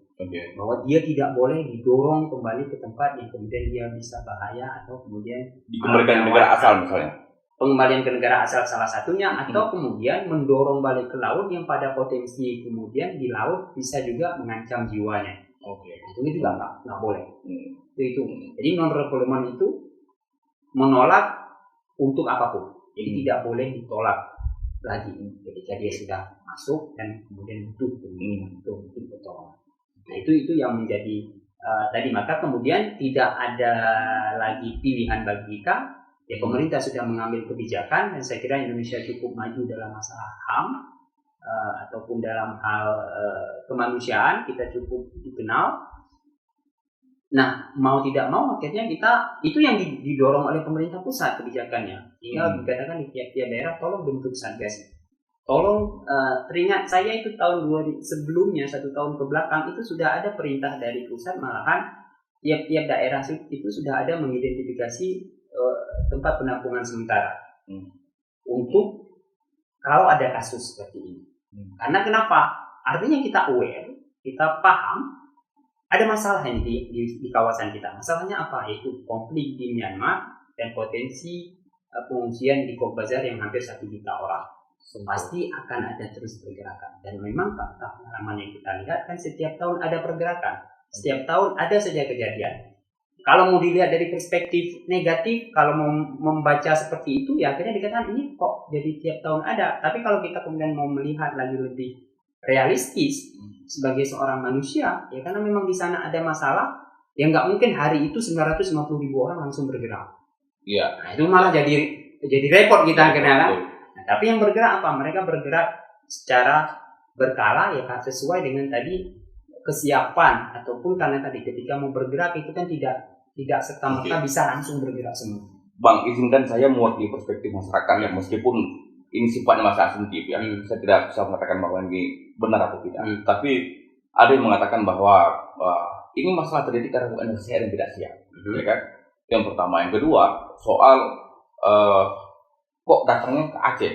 Bahwa dia tidak boleh didorong kembali ke tempat yang kemudian dia bisa bahaya atau kemudian dikembalikan ke negara asal misalnya. Pengembalian ke negara asal salah satunya, atau kemudian mendorong balik ke laut yang pada potensi kemudian di laut bisa juga mengancam jiwanya. Itu juga nggak boleh. Itu. Jadi non-refoulement itu menolak untuk apapun. Jadi tidak boleh ditolak lagi ketika dia sudah masuk dan kemudian butuh pertolongan. Nah itu yang menjadi tadi, maka kemudian tidak ada lagi pilihan bagi kita. Ya pemerintah sudah mengambil kebijakan dan saya kira Indonesia cukup maju dalam masalah HAM ataupun dalam hal kemanusiaan, kita cukup dikenal. Nah mau tidak mau akhirnya kita itu yang didorong oleh pemerintah pusat kebijakannya, sehingga dikatakan di tiap-tiap daerah tolong bentuk satgas. Tolong teringat saya itu tahun 2000 sebelumnya 1 tahun ke belakang itu sudah ada perintah dari pusat, malahan tiap-tiap daerah itu sudah ada mengidentifikasi tempat penampungan sementara untuk kalau ada kasus seperti ini. Karena kenapa? Artinya kita aware, kita paham ada masalah ini di kawasan kita. Masalahnya apa? Yaitu konflik di Myanmar dan potensi pengungsian di Cox's Bazar yang hampir 1 juta orang. Pasti akan ada terus pergerakan. Dan memang fakta pengalaman yang kita lihat kan setiap tahun ada pergerakan. Setiap tahun ada saja kejadian. Kalau mau dilihat dari perspektif negatif, kalau mau membaca seperti itu, ya akhirnya dikatakan ini kok jadi tiap tahun ada. Tapi kalau kita kemudian mau melihat lagi lebih realistis sebagai seorang manusia, ya karena memang di sana ada masalah, ya nggak mungkin hari itu 950.000 orang langsung bergerak. Iya. Nah, itu malah jadi repot kita akhirnya kan. Nah, tapi yang bergerak apa? Mereka bergerak secara berkala, ya sesuai dengan tadi kesiapan ataupun karena tadi ketika mau bergerak itu kan tidak serta-merta bisa langsung bergerak semua. Bang, izinkan saya mewakili perspektif masyarakat yang meskipun ini sifatnya masih asumtif ya, saya tidak bisa mengatakan bahwa ini benar atau tidak. Tapi ada yang mengatakan bahwa ini masalah terjadi karena UNHCR yang tidak siap, ya kan? Yang pertama, yang kedua soal kok datangnya ke Aceh,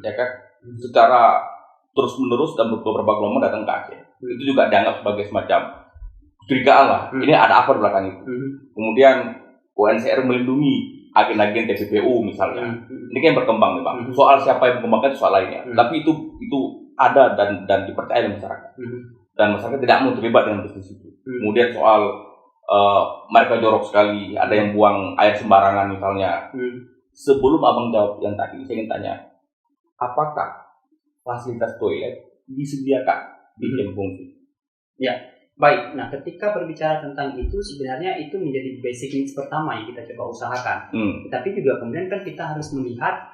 ya kan? Secara terus-menerus dan beberapa gelombang datang ke Aceh. Itu juga dianggap sebagai semacam curigaan lah. Ini ada apa di belakang itu? Kemudian UNHCR melindungi agen-agen TPPU misalnya. Ini kan yang berkembang nih Bang. Soal siapa yang mengembangkan soal lainnya. Tapi itu ada dan dipercaya oleh masyarakat. Dan masyarakat tidak mau terlibat dengan bisnis itu. Kemudian soal mereka jorok sekali, ada yang buang air sembarangan misalnya. Sebelum Abang jawab yang tadi, saya ingin tanya, apakah fasilitas toilet disediakan di camp pengungsi? Ya, baik. Nah, ketika berbicara tentang itu, sebenarnya itu menjadi basic needs pertama yang kita coba usahakan. Tapi juga kemudian kan kita harus melihat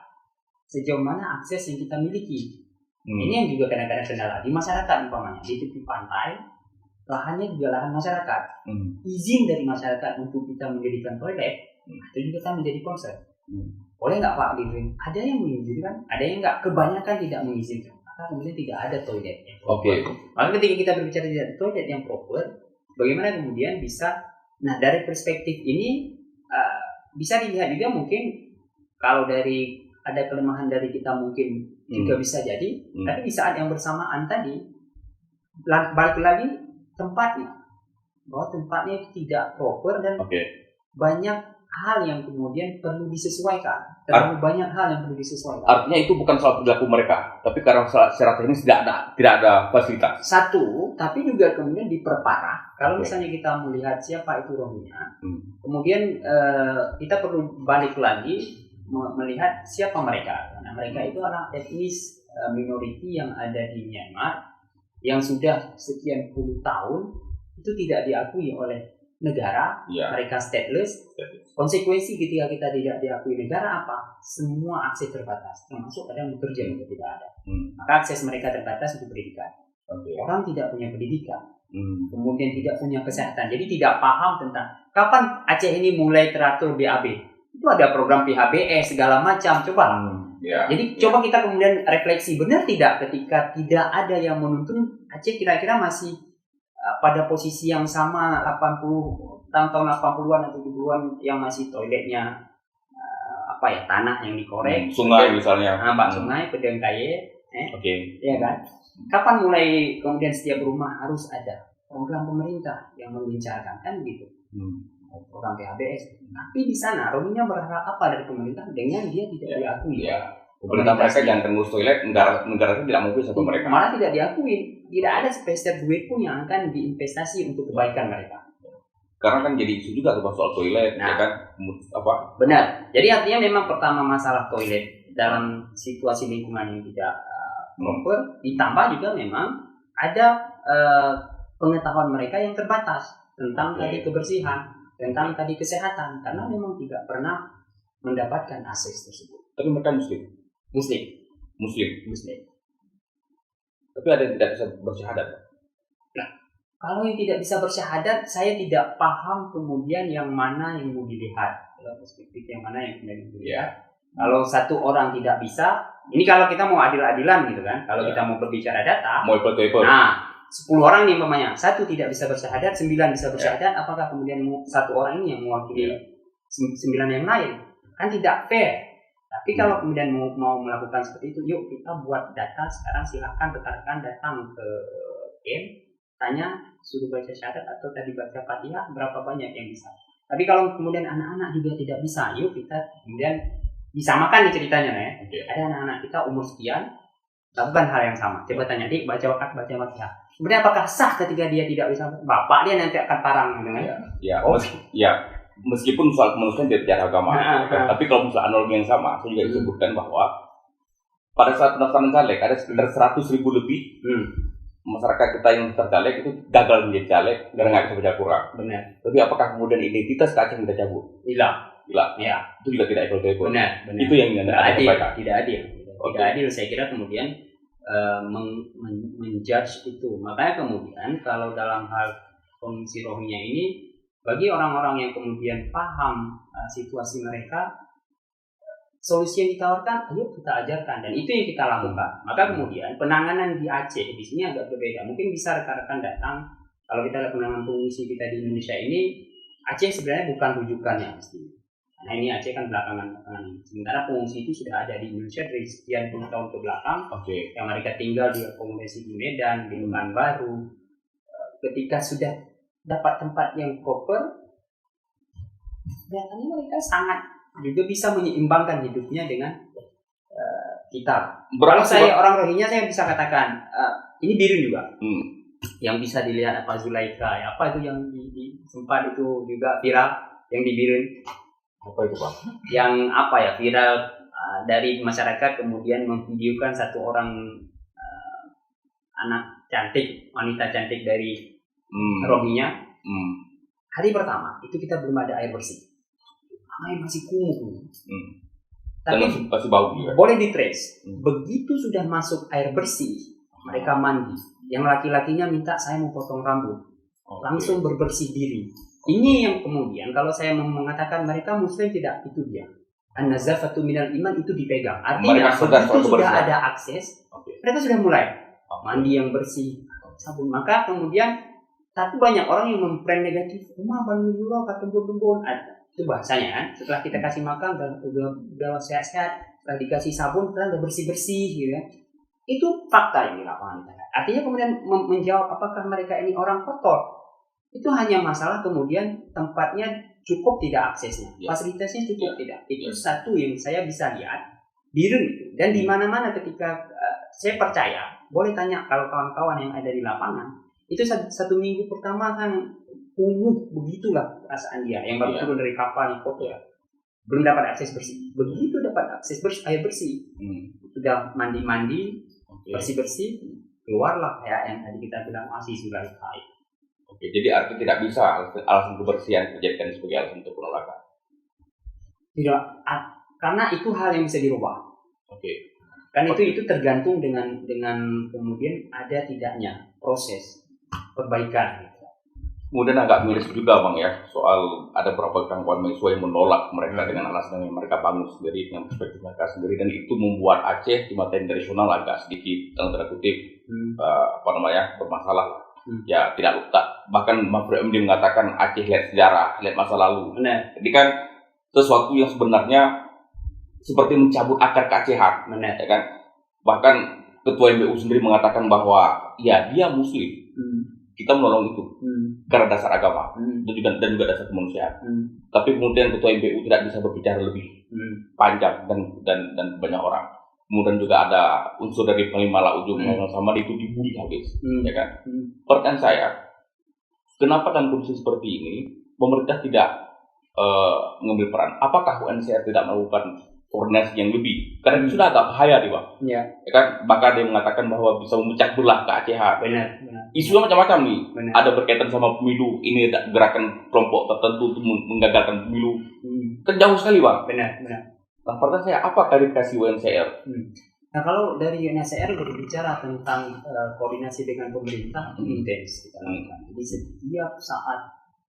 sejauh mana akses yang kita miliki. Ini yang juga kadang-kadang kendala di masyarakat, umpamanya di tepi pantai, lahannya juga lahan masyarakat. Izin dari masyarakat untuk kita mendirikan toilet, itu juga kan menjadi concern. Boleh nggak Pak gitu? Ada yang mengizinkan, ada yang nggak. Kebanyakan tidak mengizinkan. Maka kemudian tidak ada toilet yang proper. Maka ketika kita berbicara tidak toilet yang proper, bagaimana kemudian bisa? Nah, dari perspektif ini bisa dilihat juga mungkin kalau dari ada kelemahan dari kita mungkin juga bisa jadi, tapi di saat yang bersamaan tadi balik lagi tempatnya, bahwa tempatnya tidak proper dan banyak hal yang kemudian perlu disesuaikan. Banyak hal yang perlu disesuaikan. Artinya itu bukan soal perilaku mereka, tapi karena secara teknis tidak ada fasilitas. Satu, tapi juga kemudian diperparah. Kalau misalnya kita melihat siapa itu Rohingya, kemudian kita perlu balik lagi melihat siapa mereka. Karena mereka itu adalah etnis minoriti yang ada di Myanmar yang sudah sekian puluh tahun itu tidak diakui oleh negara. Mereka stateless. Konsekuensi ketika kita tidak diakui negara apa? Semua akses terbatas, termasuk ada yang bekerja juga tidak ada. Maka akses mereka terbatas untuk pendidikan. Orang tidak punya pendidikan, kemudian tidak punya kesehatan, jadi tidak paham tentang kapan Aceh ini mulai teratur BAB. Itu ada program PHBS segala macam, coba. Jadi coba kita kemudian refleksi, benar tidak ketika tidak ada yang menuntun Aceh kira-kira masih pada posisi yang sama 80 tahun 80-an atau 70-an yang masih toiletnya tanah yang dikorek, sungai misalnya. Sungai pedang kaye, ya kan? Kapan mulai kemudian setiap rumah harus ada program pemerintah yang mengencarkan kan gitu. Program PHBS. Tapi di sana Rohingya berharap apa dari pemerintah dengan dia tidak diakui? Pemerintah mereka jangan ngurus toilet, negara itu tidak mungkin sama mereka. Malah tidak diakui. Tidak ada sepeser duit pun yang akan diinvestasi untuk kebaikan mereka. Karena kan jadi isu juga soal toilet, ya kan? Benar. Jadi artinya memang pertama masalah toilet dalam situasi lingkungan yang tidak proper, ditambah juga memang ada pengetahuan mereka yang terbatas tentang tadi kebersihan, tentang tadi kesehatan, karena memang tidak pernah mendapatkan akses tersebut. Tapi mereka Muslim. Tapi ada yang tidak bisa bersyahadat. Nah, kalau yang tidak bisa bersyahadat, saya tidak paham kemudian yang mana yang mau dilihat. Dalam perspektif yang mana yang kemudian dilihat. Kalau satu orang tidak bisa, ini kalau kita mau adil-adilan gitu kan. Kalau kita mau berbicara data, nah 10 orang nih umpamanya, 1 tidak bisa bersyahadat, 9 bisa bersyahadat, apakah kemudian satu orang ini yang mewakili 9 yang lain? Kan tidak fair. Tapi kalau kemudian mau melakukan seperti itu, yuk kita buat data sekarang, silahkan rekan-rekan datang ke game, tanya suruh baca syahadat atau tadi baca Fatihah, berapa banyak yang bisa. Tapi kalau kemudian anak-anak juga tidak bisa, yuk kita kemudian disamakan nih ceritanya ya. Ada anak-anak kita umur sekian, lakukan hal yang sama. Coba tanya, Dik, baca Fatihah. Kemudian apakah sah ketika dia tidak bisa? Bapak dia nanti akan parang dengan. Meskipun soal kemanusiaan tidak bicara agama, tapi kalau misalnya analogi yang sama, saya juga disebutkan bahwa pada saat pendaftaran caleg ada sekitar 100.000 lebih masyarakat kita yang tercaleg itu gagal menjadi caleg karena nggak bisa baca Quran. Benar. Tapi apakah kemudian identitas Aceh kita cabut? Hilang. Ya. Itu juga tidak equal. Benar. Itu yang tidak adil. Tidak adil. Saya kira kemudian menjudge itu. Makanya kemudian kalau dalam hal pengungsi Rohingya ini, bagi orang-orang yang kemudian paham situasi mereka, solusi yang ditawarkan, ayo kita ajarkan, dan itu yang kita lakukan. Maka kemudian penanganan di Aceh di sini agak berbeda. Mungkin bisa rekan-rekan datang. Kalau kita lihat penanganan pengungsi kita di Indonesia ini, Aceh sebenarnya bukan rujukannya mestinya. Nah ini Aceh kan belakangan ini. Sementara pengungsi itu sudah ada di Indonesia dari sekian puluh tahun ke belakang. Yang mereka tinggal di akomodasi di Medan, di Pekanbaru. Ketika sudah dapat tempat yang proper, dan mereka sangat juga bisa menyeimbangkan hidupnya dengan kita. Kalau saya orang Rohingya, saya bisa katakan ini Birun juga, yang bisa dilihat apa Zulaika, apa itu yang di sempat itu juga viral yang di Birun. Apa itu Pak? Yang viral dari masyarakat kemudian memvideokan satu orang anak cantik, wanita cantik dari Rohingya. Hari pertama itu kita belum ada air bersih, air masih kumuh. Tapi masih bau juga. Boleh ditrace. Begitu sudah masuk air bersih, mereka mandi. Yang laki-lakinya minta saya mau potong rambut, langsung berbersih diri. Ini yang kemudian kalau saya mengatakan mereka Muslim, tidak, itu dia. An-nazafatu minal iman, itu dipegang. Artinya begitu sudah ada akses, mereka sudah mulai mandi yang bersih, sabun. Maka kemudian tapi banyak orang yang membrand negatif, kata kebun itu bahasanya kan. Setelah kita kasih makan udah sehat-sehat, setelah dikasih sabun udah bersih-bersih gitu ya. Itu fakta yang di lapangan. Artinya kemudian menjawab apakah mereka ini orang kotor. Itu hanya masalah kemudian tempatnya cukup tidak aksesnya, fasilitasnya cukup tidak. Itu satu yang saya bisa lihat di itu. Dan di mana-mana ketika saya percaya, boleh tanya kalau kawan-kawan yang ada di lapangan, itu satu minggu pertama kan kumuh begitulah perasaan dia yang baru turun dari kapal yang kotor, belum dapat akses bersih. Begitu dapat akses air bersih, sudah mandi-mandi, bersih-bersih, keluarlah kayak yang tadi kita bilang masih sudah baik. Oke, jadi artinya tidak bisa alasan kebersihan dijadikan sebagai alasan untuk penolakan. Tidak, karena itu hal yang bisa dirubah. Kan itu tergantung dengan kemudian ada tidaknya proses perbaikan. Kemudian agak miris juga Bang ya, soal ada beberapa kawan mahasiswa yang menolak mereka dengan alasan yang mereka bangun sendiri dengan perspektif mereka sendiri, dan itu membuat Aceh di mata internasional agak sedikit dalam tanda kutip bermasalah. Ya tidak, bahkan Mahfud MD mengatakan Aceh lihat sejarah, lihat masa lalu. Jadi kan sesuatu yang sebenarnya seperti mencabut akar keacehan, ya kan? Bahkan Ketua MBU sendiri mengatakan bahwa ya dia Muslim, kita menolong itu karena dasar agama dan juga dasar kemanusiaan. Tapi kemudian Ketua MBU tidak bisa berbicara lebih panjang dan banyak orang. Kemudian juga ada unsur dari Panglima Laujung yang sama itu dibully habis, ya kan? Pertanyaan saya, kenapa dalam kondisi seperti ini pemerintah tidak mengambil peran? Apakah UNHCR tidak melakukan koordinasi yang lebih? Karena itu sudah agak bahaya nih Bang. Ya kan? Bahkan dia mengatakan bahwa bisa memecah belah keacehan. Benar. Isunya macam-macam nih. Ada berkaitan sama pemilu, ini gerakan kelompok tertentu untuk menggagalkan pemilu. Kan jauh sekali Bang. Benar. Nah, pertanyaan saya, apa klarifikasi UNHCR? Nah, kalau dari UNHCR berbicara tentang koordinasi dengan pemerintah, intens kita lakukan. Jadi setiap saat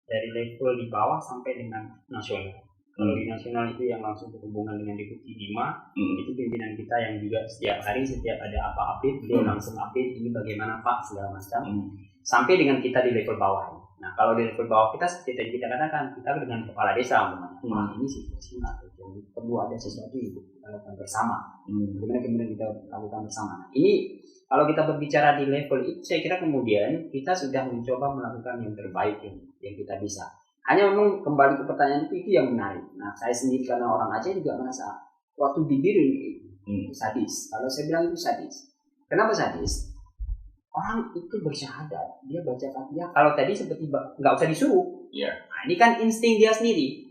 dari level di bawah sampai dengan nasional. Kalau di nasional itu yang langsung berhubungan dengan Deputi 5, itu pimpinan kita yang juga setiap hari, setiap ada apa update, dia langsung update ini bagaimana Pak, segala macam. Sampai dengan kita di level bawah. Nah, kalau di level bawah kita seperti tadi kita katakan, kita dengan kepala desa ini situasi atau perlu ada sesuatu yang kita lakukan bersama. Bagaimana kemudian kita lakukan bersama. Nah, ini kalau kita berbicara di level itu, saya kira kemudian kita sudah mencoba melakukan yang terbaik yang kita bisa. Hanya memang kembali ke pertanyaan itu yang menarik. Nah, saya sendiri karena orang Aceh juga merasa waktu bibir itu sadis. Kalau saya bilang itu sadis. Kenapa sadis? Orang itu bersyahadat, dia baca Fatihah. Kalau tadi seperti nggak usah disuruh. Nah, ini kan insting dia sendiri.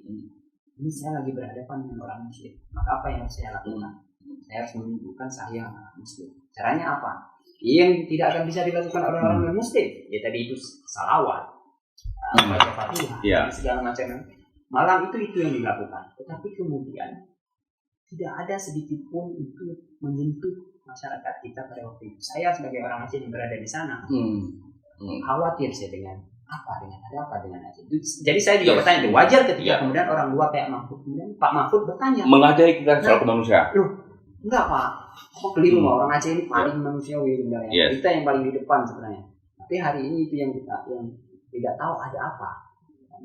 Ini saya lagi berhadapan dengan orang Muslim. Maka apa yang harus saya lakukan? Saya harus menunjukkan saya Muslim. Caranya apa? Yang tidak akan bisa dilakukan orang-orang non-Muslim. Ya tadi itu salawat, baca Fatihah, segala macam. Malam itu yang dilakukan. Tetapi kemudian tidak ada sedikit pun itu menyentuh masyarakat kita pada waktu itu. Saya sebagai orang Aceh yang berada di sana, khawatir saya dengan ada apa dengan Aceh. Jadi saya juga bertanya, wajar ketika kemudian orang luar kayak Mahfud, kemudian Pak Mahfud bertanya, mengajari kita soal kemanusiaan. Enggak Pak, kok keliru orang Aceh ini paling manusiawi sebenarnya. Kita yang paling di depan sebenarnya. Tapi hari ini itu yang tidak tahu ada apa.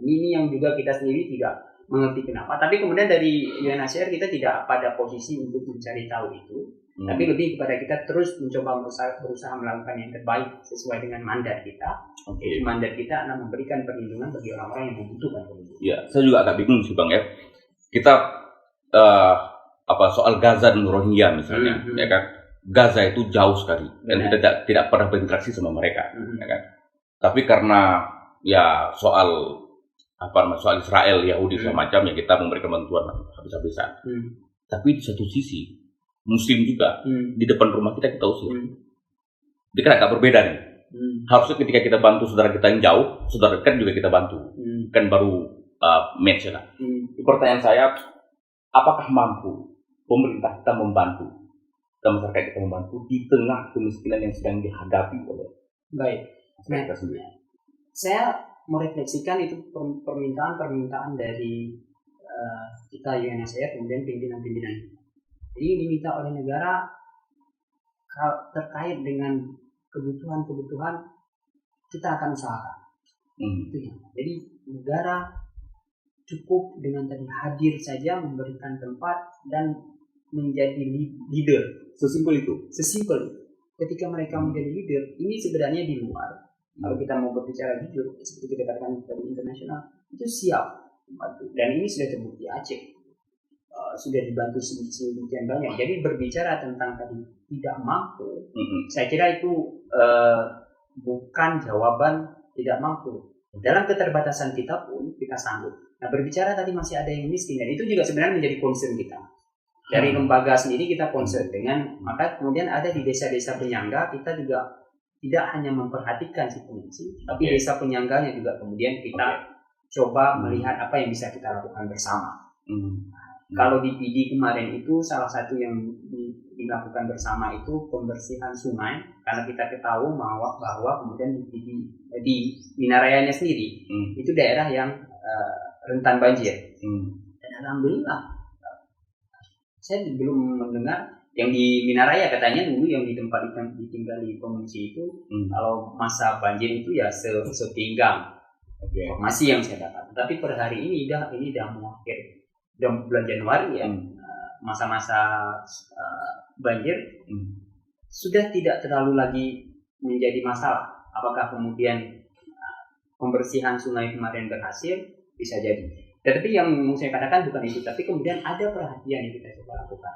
Ini yang juga kita sendiri tidak mengerti kenapa. Tapi kemudian dari UNHCR kita tidak pada posisi untuk mencari tahu itu. Tapi lebih kepada kita terus mencoba berusaha melakukan yang terbaik sesuai dengan mandat kita. Mandat kita adalah memberikan perlindungan bagi orang-orang yang membutuhkan perlindungan. Ya, saya juga agak bingung sih Bang ya. Kita soal Gaza dan Rohingya misalnya, ya kan? Gaza itu jauh sekali dan kita tidak pernah berinteraksi sama mereka, ya kan? Tapi karena ya soal Israel, Yahudi segala macam, ya kita memberikan bantuan habis-habisan. Tapi di satu sisi Muslim juga di depan rumah kita usir. Itu kan agak berbeda nih. Harusnya ketika kita bantu saudara kita yang jauh, saudara dekat juga kita bantu. Kan baru match lah. Pertanyaan saya, apakah mampu pemerintah kita membantu dan masyarakat kita membantu di tengah kemiskinan yang sedang dihadapi oleh kita sendiri? Saya merefleksikan itu permintaan dari kita UNHCR kemudian pimpinan-pimpinan. Jadi diminta oleh negara terkait dengan kebutuhan kita akan usahakan. Itu ya. Jadi negara cukup dengan tadi hadir saja memberikan tempat dan menjadi leader. Sesimpel itu. Ketika mereka menjadi leader, ini sebenarnya di luar. Kalau kita mau berbicara jujur, seperti kita katakan dari internasional, itu siap membantu. Dan ini sudah terbukti Aceh. Sudah dibantu sedemikian banyak. Jadi berbicara tentang tadi tidak mampu, saya kira itu bukan jawaban tidak mampu. Dalam keterbatasan kita pun kita sanggup. Nah, berbicara tadi masih ada yang miskin, dan itu juga sebenarnya menjadi concern kita. Dari lembaga sendiri kita concern dengan, maka kemudian ada di desa-desa penyangga kita juga tidak hanya memperhatikan si pengungsi, tapi desa penyangganya juga kemudian kita coba melihat apa yang bisa kita lakukan bersama. Kalau di PD kemarin itu salah satu yang dilakukan bersama itu pembersihan sungai, karena kita ketahui bahwa kemudian di Minarayanya sendiri itu daerah yang rentan banjir. Dan alhamdulillah saya belum mendengar yang di Minaraya katanya dulu yang di tempat ditinggali pengungsi itu kalau masa banjir itu ya sepinggang. Informasi yang saya dapat. Tapi per hari ini udah mau akhir, udah bulan Januari ya, masa-masa banjir sudah tidak terlalu lagi menjadi masalah. Apakah kemudian pembersihan sungai kemarin berhasil? Bisa jadi. Tetapi yang mau saya katakan bukan itu, tapi kemudian ada perhatian yang kita coba lakukan.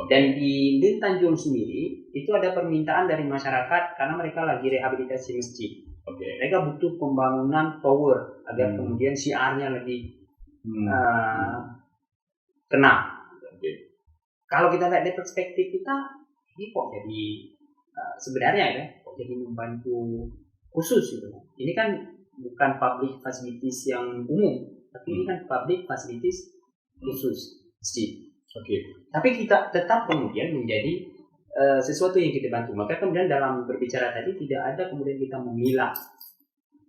Dan di Lin Tanjung sendiri itu ada permintaan dari masyarakat karena mereka lagi rehabilitasi masjid. Mereka butuh pembangunan tower agar kemudian siarnya lebih kena. Kalau kita lihat dari perspektif kita, ini kok jadi sebenarnya ya, kok jadi membantu khusus gitu. Ini kan bukan public facilities yang umum, tapi ini kan public facilities khusus masjid. Tapi kita tetap kemudian menjadi sesuatu yang kita bantu. Maka kemudian dalam berbicara tadi tidak ada kemudian kita memilah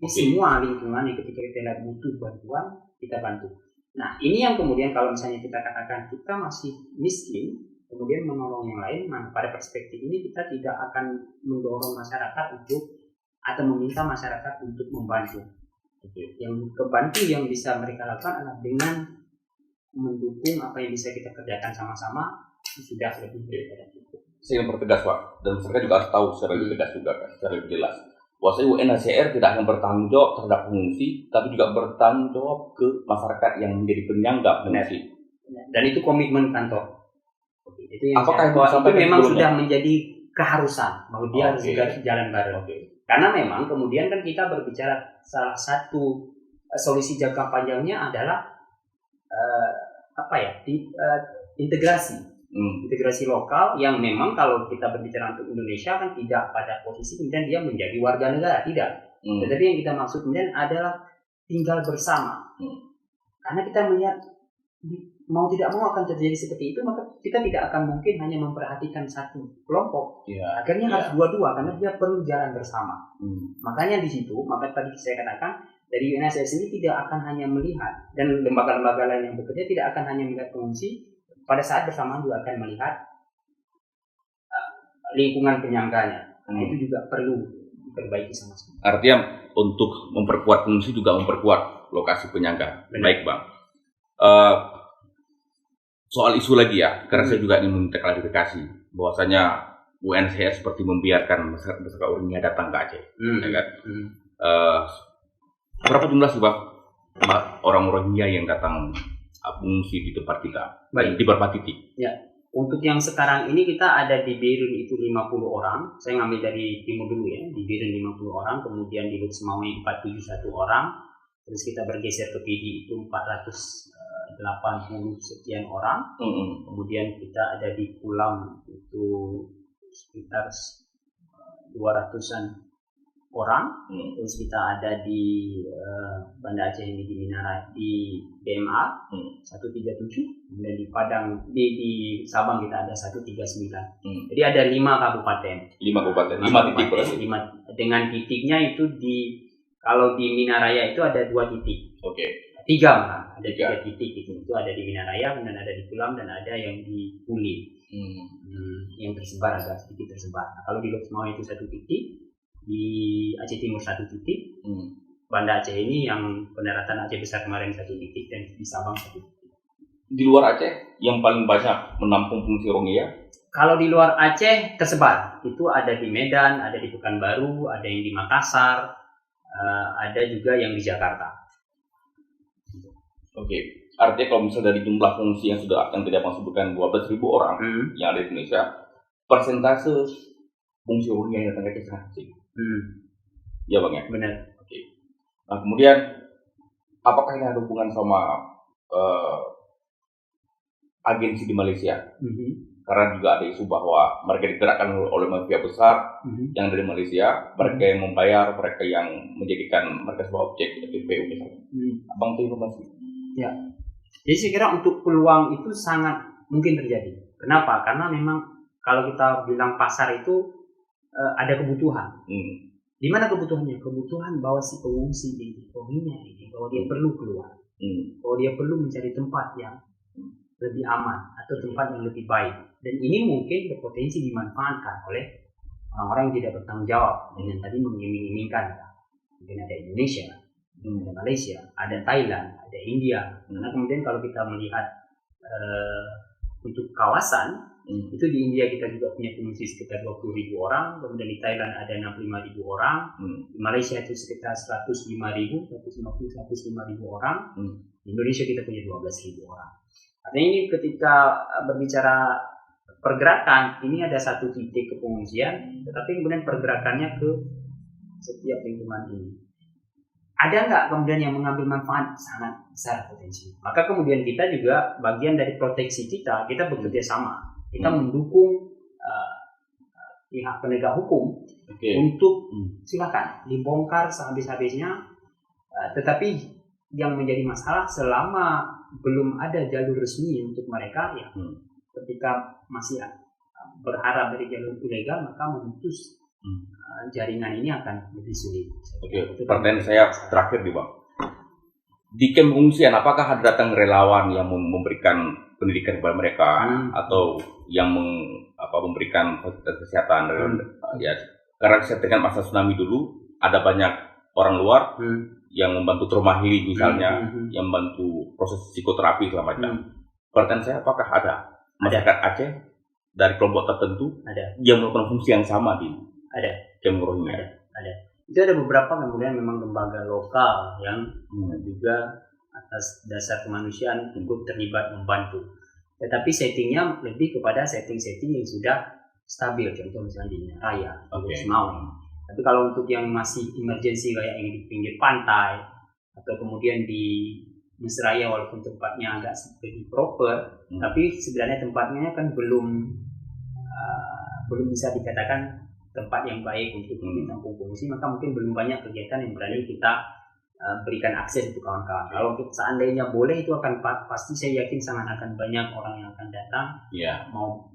semua lingkungan yang ketika kita lihat butuh bantuan kita bantu. Nah ini yang kemudian kalau misalnya kita katakan kita masih miskin kemudian menolong yang lain, pada perspektif ini kita tidak akan mendorong masyarakat untuk atau meminta masyarakat untuk membantu. Yang kebantu yang bisa mereka lakukan adalah dengan mendukung apa yang bisa kita kerjakan sama-sama, sudah lebih daripada cukup. Saya ingin pertegas Pak, dan masyarakat juga harus tahu secara lebih tegas juga kan, secara lebih jelas. Bahwasanya UNHCR tidak hanya bertanggung jawab terhadap pengungsi, tapi juga bertanggung jawab ke masyarakat yang menjadi penyangga pengungsi. Dan itu komitmen kantor. Itu yang apakah itu memang sudah menjadi keharusan bahwa dia harus jalan bareng. Karena memang kemudian kan kita berbicara salah satu solusi jangka panjangnya adalah integrasi lokal yang memang kalau kita berbicara untuk Indonesia kan tidak pada posisi kemudian dia menjadi warga negara, tidak. Tetapi yang kita maksud kemudian adalah tinggal bersama. Karena kita melihat mau tidak mau akan terjadi seperti itu, maka kita tidak akan mungkin hanya memperhatikan satu kelompok. Akhirnya harus dua-dua karena dia perlu jalan bersama. Makanya di situ, maka tadi saya katakan dari UNHCR sendiri tidak akan hanya melihat, dan lembaga-lembaga lain yang bekerja tidak akan hanya melihat pengungsi, pada saat bersamaan juga akan melihat lingkungan penyangganya. Karena itu juga perlu diperbaiki sama-sama. Artinya untuk memperkuat pengungsi juga memperkuat lokasi penyangga. Baik Bang. Soal isu lagi ya, karena saya juga ingin meminta klarifikasi bahwasanya UNHCR seperti membiarkan masyarakat Rohingya datang ke Aceh, ya kan? Berapa jumlah sih Bang orang Rohingya yang datang pengungsi di tempat kita? Baik. Di beberapa titik. Ya, untuk yang sekarang ini kita ada di Biren itu 50 orang. Saya ngambil dari timur dulu ya, di Biren 50 orang, kemudian di Luxmawi 471 orang. Terus kita bergeser ke PD itu 400 80 sekian orang. Kemudian kita ada di Pulang itu sekitar 200-an orang. Terus kita ada di Banda Aceh ini di Minara di DMA 137. Kemudian di Padang di Sabang kita ada 139. Jadi ada 5 kabupaten. 5 titik berarti. Dengan titiknya itu kalau di Minaraya itu ada 2 titik. Oke. 3 malah. Ada 3 titik itu ada di Minaraya, kemudian ada di Pulang dan ada yang di Puli. Yang tersebar agak sedikit tersebar. Nah, kalau di Loksmawe itu 1 titik, di Aceh Timur 1 titik, Banda Aceh ini yang pendaratan Aceh Besar kemarin 1 titik dan di Sabang 1 titik. Di luar Aceh yang paling banyak menampung pengungsi Rohingya? Kalau di luar Aceh tersebar, itu ada di Medan, ada di Pekanbaru, ada yang di Makassar, ada juga yang di Jakarta. Oke. Artinya kalau misalnya dari jumlah pengungsi yang tadi Abang sebutkan 12.000 orang yang ada di Indonesia, persentase pengungsi Rohingya yang datang ke Aceh. Ya Bang ya? Benar. Oke. Nah kemudian apakah ini ada hubungan sama agensi di Malaysia? Karena juga ada isu bahwa mereka digerakkan oleh mafia besar yang dari Malaysia, mereka yang membayar, mereka yang menjadikan mereka sebuah objek PU misalnya. Abang tahu informasi? Ya. Jadi saya kira untuk peluang itu sangat mungkin terjadi. Kenapa? Karena memang kalau kita bilang pasar itu ada kebutuhan. Di mana kebutuhannya? Kebutuhan bahwa si pengungsi di Rohingya ini bahwa dia perlu keluar, bahwa dia perlu mencari tempat yang lebih aman atau tempat yang lebih baik. Dan ini mungkin berpotensi dimanfaatkan oleh orang-orang yang tidak bertanggung jawab dengan tadi mengiming-imingkan. Mungkin ada Indonesia, ada Malaysia, ada Thailand, ada India. Karena kemudian kalau kita melihat untuk kawasan, itu di India kita juga punya pengungsi sekitar 20.000 orang, kemudian di Thailand ada 65.000 orang, di Malaysia itu sekitar 105.000 orang, di Indonesia kita punya 12.000 orang. Artinya ini ketika berbicara pergerakan, ini ada satu titik kepengungsian, tetapi kemudian pergerakannya ke setiap lingkungan ini. Ada nggak kemudian yang mengambil manfaat? Sangat besar potensi. Maka kemudian kita juga bagian dari proteksi kita bekerja sama. Kita mendukung pihak penegak hukum untuk silakan dibongkar sehabis-habisnya. Tetapi yang menjadi masalah selama belum ada jalur resmi untuk mereka, ya ketika masih berharap dari jalur ilegal, maka memutus jaringan ini akan lebih sulit. Oke, pertanyaan saya terakhir nih Bang. Di kamp pengungsian, apakah ada datang relawan yang memberikan pendidikan kepada mereka atau yang memberikan fasilitas kesehatan? Ya, karena saya dengan masa tsunami dulu ada banyak orang luar yang membantu trauma healing misalnya, yang membantu proses psikoterapi segala macam. Pertanyaan saya, apakah ada masyarakat Aceh dari kelompok tertentu yang melakukan fungsi yang sama di kamp Rohingya? Ada. Itu ada beberapa kemudian memang lembaga lokal yang juga atas dasar kemanusiaan ikut terlibat membantu. Tetapi settingnya lebih kepada setting-setting yang sudah stabil, contoh misalnya di Minaraya, di Loksmawe. Tapi kalau untuk yang masih emergency kayak yang di pinggir pantai atau kemudian di Mesraya walaupun tempatnya agak lebih proper, tapi sebenarnya tempatnya kan belum bisa dikatakan tempat yang baik untuk ditampung pengungsi, maka mungkin belum banyak kegiatan yang berani kita berikan akses untuk kawan-kawan. Kalau seandainya boleh, itu akan pasti saya yakin sangat akan banyak orang yang akan datang mau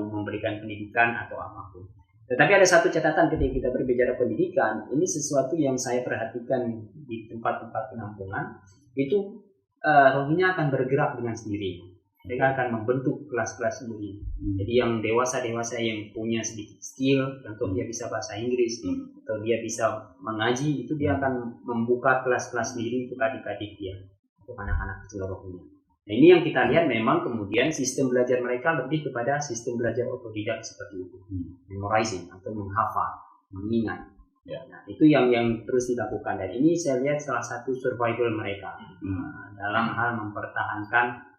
memberikan pendidikan atau apapun. Tetapi ada satu catatan ketika kita berbicara pendidikan, ini sesuatu yang saya perhatikan di tempat-tempat penampungan, itu Rohingya akan bergerak dengan sendiri. Mereka akan membentuk kelas-kelas sendiri. Jadi yang dewasa-dewasa yang punya sedikit skill, contoh dia bisa bahasa Inggris atau dia bisa mengaji, itu dia akan membuka kelas-kelas sendiri untuk adik-adik dia, untuk anak-anak kecil Rohingya. Nah ini yang kita lihat memang kemudian sistem belajar mereka lebih kepada sistem belajar otodidak seperti itu, memorizing atau menghafal, mengingat. Nah itu yang terus dilakukan, dan ini saya lihat salah satu survival mereka dalam hal mempertahankan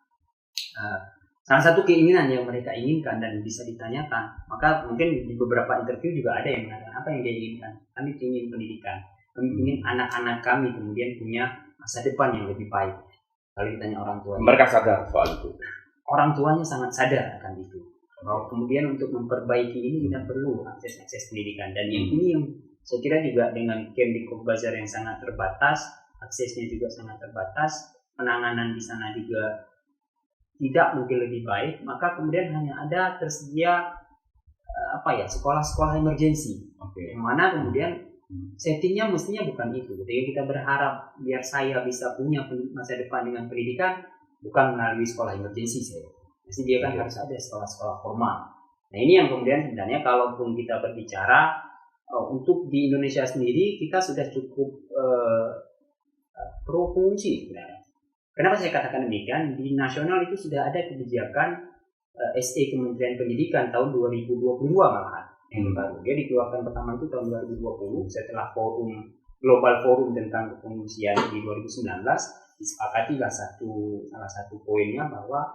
salah satu keinginan yang mereka inginkan dan bisa ditanyakan. Maka mungkin di beberapa interview juga ada yang mengatakan apa yang dia inginkan. Kami ingin pendidikan, kami ingin anak-anak kami kemudian punya masa depan yang lebih baik. Kalau ditanya orang tua, mereka sadar soal itu. Orang tuanya sangat sadar akan itu. Bahwa kemudian untuk memperbaiki ini kita perlu akses pendidikan, dan ini yang saya kira juga dengan camp di Cox's Bazar yang sangat terbatas, aksesnya juga sangat terbatas, penanganan di sana juga tidak mungkin lebih baik, maka kemudian hanya ada tersedia sekolah-sekolah emergensi, yang mana kemudian settingnya mestinya bukan itu. Ketika kita berharap biar saya bisa punya masa depan dengan pendidikan, bukan melalui sekolah emergensi saya. Mesti dia kan harus ada sekolah-sekolah formal. Nah ini yang kemudian sebenarnya kalaupun kita berbicara untuk di Indonesia sendiri, kita sudah cukup pro fungsi sebenarnya. Kenapa saya katakan demikian? Di nasional itu sudah ada kebijakan SE Kementerian Pendidikan tahun 2022 malahan yang baru. Dia dikeluarkan pertama itu tahun 2020 setelah Global Forum tentang kepengungsian di 2019. Disepakatilah salah satu poinnya bahwa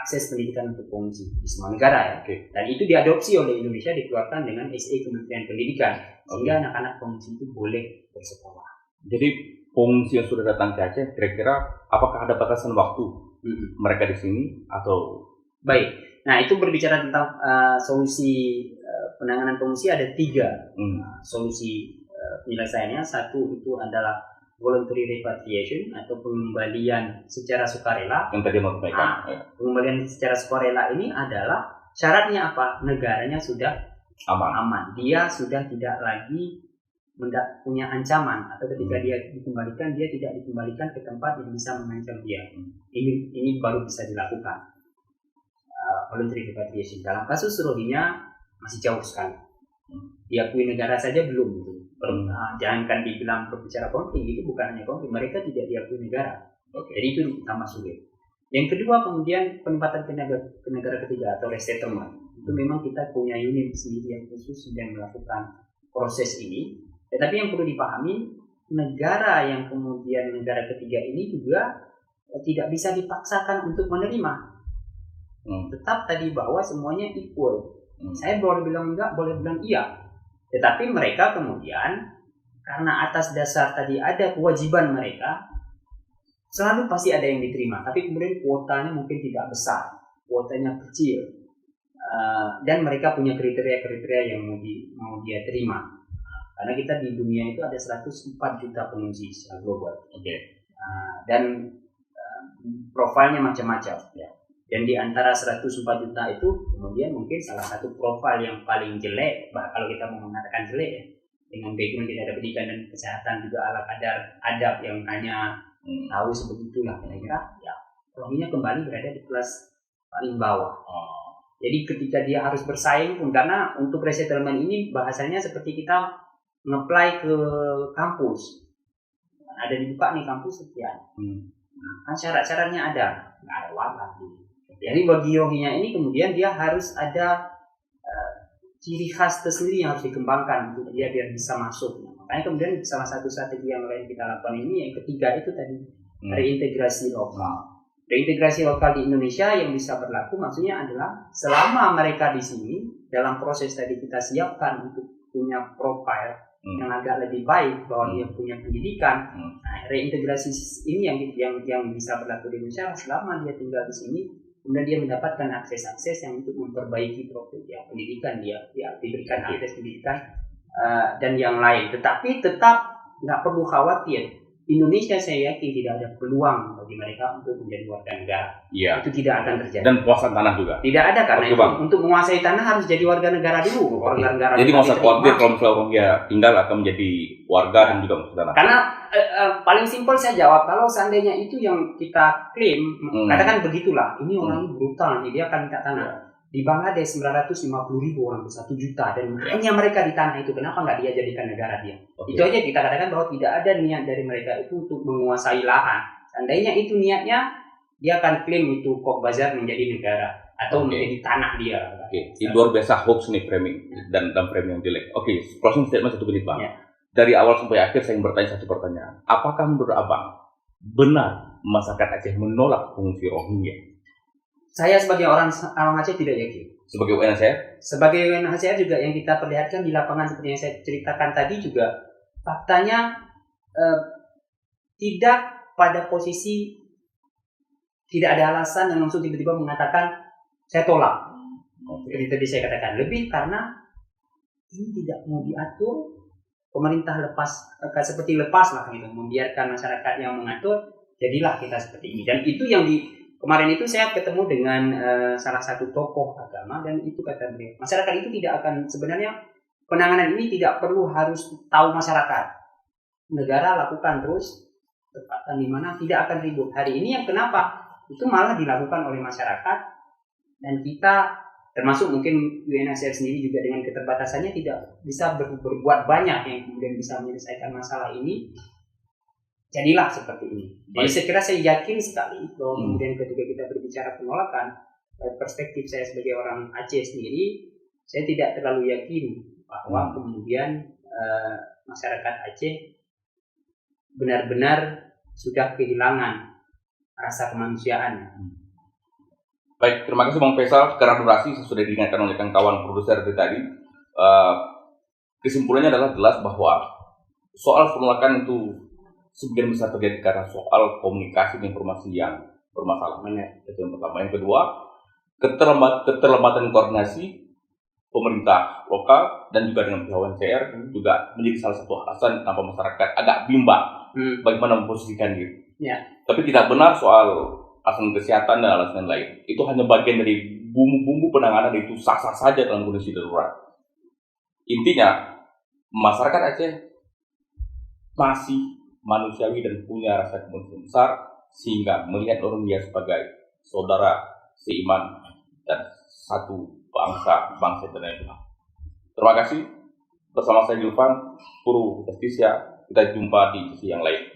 akses pendidikan untuk pengungsi di semua negara ya. Dan itu diadopsi oleh Indonesia, dikeluarkan dengan SE Kementerian Pendidikan, sehingga anak-anak pengungsi itu boleh bersekolah. Jadi pengungsi yang sudah datang ke Aceh, kira-kira apakah ada batasan waktu mereka di sini atau? Baik, nah itu berbicara tentang solusi penanganan pengungsi, ada 3 solusi penyelesaiannya. Satu itu adalah voluntary repatriation atau pengembalian secara sukarela. Yang tadi mau sampaikan. Pengembalian secara sukarela ini adalah syaratnya apa? Negaranya sudah aman. Dia sudah tidak lagi punya ancaman, atau ketika dia dikembalikan, dia tidak dikembalikan ke tempat yang bisa mengancam dia. Ini baru bisa dilakukan voluntary repatriation. Dalam kasus Rohingya masih jauh sekali. Diakui negara saja belum gitu. Jangankan dibilang berbicara konflik, itu bukan hanya konflik, mereka tidak diakui negara. Jadi itu tambah sulit. Yang kedua kemudian penempatan ke negara ketiga atau resettlement. Itu memang kita punya unit sendiri yang khusus sedang melakukan proses ini. Tetapi yang perlu dipahami, negara yang kemudian negara ketiga ini juga tidak bisa dipaksakan untuk menerima. Tetap tadi bahwa semuanya equal. Saya boleh bilang enggak, boleh bilang iya. Tetapi mereka kemudian karena atas dasar tadi ada kewajiban mereka, selalu pasti ada yang diterima. Tapi kemudian kuotanya mungkin tidak besar, kuotanya kecil, dan mereka punya kriteria-kriteria yang mau dia terima. Karena kita di dunia itu ada 104 juta pengungsi secara global. Dan profilnya macam-macam. Dan di antara 104 juta itu kemudian mungkin salah satu profil yang paling jelek, kalau kita mau mengatakan jelek ya, dengan background tidak ada pendidikan dan kesehatan juga ala kadar adab yang hanya tahu sebegitulah kira-kira, ya Rohingya kembali berada di kelas paling bawah. Jadi ketika dia harus bersaing pun, karena untuk resettlement ini bahasanya seperti kita nge-apply ke kampus, ada dibuka nih kampus sekian, kan syarat-syaratnya ada, nggak lewat lagi. Jadi bagi Rohingya ini kemudian dia harus ada ciri khas tersendiri yang harus dikembangkan untuk dia biar bisa masuk. Makanya kemudian salah satu strategi yang lain kita lakukan ini, yang ketiga itu tadi reintegrasi lokal. Reintegrasi lokal di Indonesia yang bisa berlaku maksudnya adalah selama mereka di sini dalam proses tadi kita siapkan untuk punya profil yang agak lebih baik, bahwa dia punya pendidikan. Nah, reintegrasi ini yang bisa berlaku di Indonesia selama dia tinggal di sini. Kemudian dia mendapatkan akses-akses yang untuk memperbaiki profil ya, pendidikan dia diberikan akses pendidikan dan yang lain. Tetapi tetap nggak perlu khawatir. Indonesia saya yakin tidak ada peluang bagi mereka untuk menjadi warga negara. Itu tidak akan terjadi. Dan puasan tanah juga. Tidak ada, karena itu untuk menguasai tanah harus jadi warga negara dulu. Warga negara. Jadi nggak usah khawatir kalau misalnya orang ya tinggal akan menjadi warga dan juga menguasai tanah. Karena paling simpel saya jawab, kalau seandainya itu yang kita klaim, katakan begitulah, ini orang brutal, jadi dia akan minta tanah. Di Bangladesh 950.000 orang, 1 juta, dan hanya mereka di tanah itu, kenapa nggak dia jadikan negara dia? Itu aja kita katakan bahwa tidak ada niat dari mereka itu untuk menguasai lahan. Seandainya itu niatnya, dia akan klaim itu Cox's Bazar menjadi negara atau menjadi tanah dia. Ini luar biasa hoax nih framing dan framing yang jelek. Closing statement 1 menit Bang. Dari awal sampai akhir saya bertanya satu pertanyaan. Apakah menurut Abang benar masyarakat Aceh menolak pengungsi Rohingya? Saya sebagai orang Aceh tidak yakin. Sebagai UNHCR? Sebagai UNHCR juga yang kita perlihatkan di lapangan seperti yang saya ceritakan tadi juga, faktanya tidak pada posisi tidak ada alasan yang langsung tiba-tiba mengatakan saya tolak. Seperti tadi saya katakan, lebih karena ini tidak mau diatur, pemerintah seperti lepas lah gitu, membiarkan masyarakat yang mengatur, jadilah kita seperti ini. Dan itu yang kemarin itu saya ketemu dengan salah satu tokoh agama, dan itu kata beliau, masyarakat itu tidak akan, sebenarnya penanganan ini tidak perlu harus tahu masyarakat. Negara lakukan terus, tempatan di mana tidak akan ribut. Hari ini yang kenapa itu malah dilakukan oleh masyarakat, dan kita termasuk mungkin UNHCR sendiri juga dengan keterbatasannya tidak bisa berbuat banyak yang kemudian bisa menyelesaikan masalah ini. Jadilah seperti ini. Jadi saya kira, saya yakin sekali bahwa kemudian ketika kita berbicara penolakan, perspektif saya sebagai orang Aceh sendiri, saya tidak terlalu yakin bahwa kemudian masyarakat Aceh benar-benar sudah kehilangan rasa kemanusiaan. Baik, terima kasih Bang Faisal. Karena durasi sudah diingatkan oleh kawan produser tadi. Kesimpulannya adalah jelas bahwa soal penolakan itu sebagian besar terjadi karena soal komunikasi dan informasi yang bermasalah. Itu yang pertama. Yang kedua, keterlambatan koordinasi pemerintah lokal dan juga dengan pihak UNHCR juga menjadi salah satu alasan kenapa masyarakat agak bimbang bagaimana memposisikan diri. Tapi tidak benar soal alasan kesehatan dan alasan lain. Itu hanya bagian dari bumbu-bumbu penanganan, itu sah-sah saja dalam kondisi darurat. Intinya, masyarakat Aceh masih manusiawi dan punya rasa kemanusiaan besar, sehingga melihat orang dia sebagai saudara seiman dan satu bangsa internasional. Terima kasih. Bersama saya Julfan, Puru Justisia. Kita jumpa di sesi yang lain.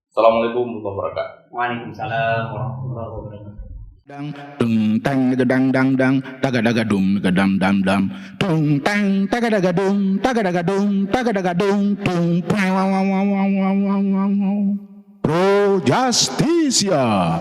Assalamualaikum warahmatullahi wabarakatuh. Waalaikumsalam warahmatullahi wabarakatuh. Dung tang dang dang dang daga daga dum daga dam dam dam dung tang daga daga dum daga dung dung Pro Justisia.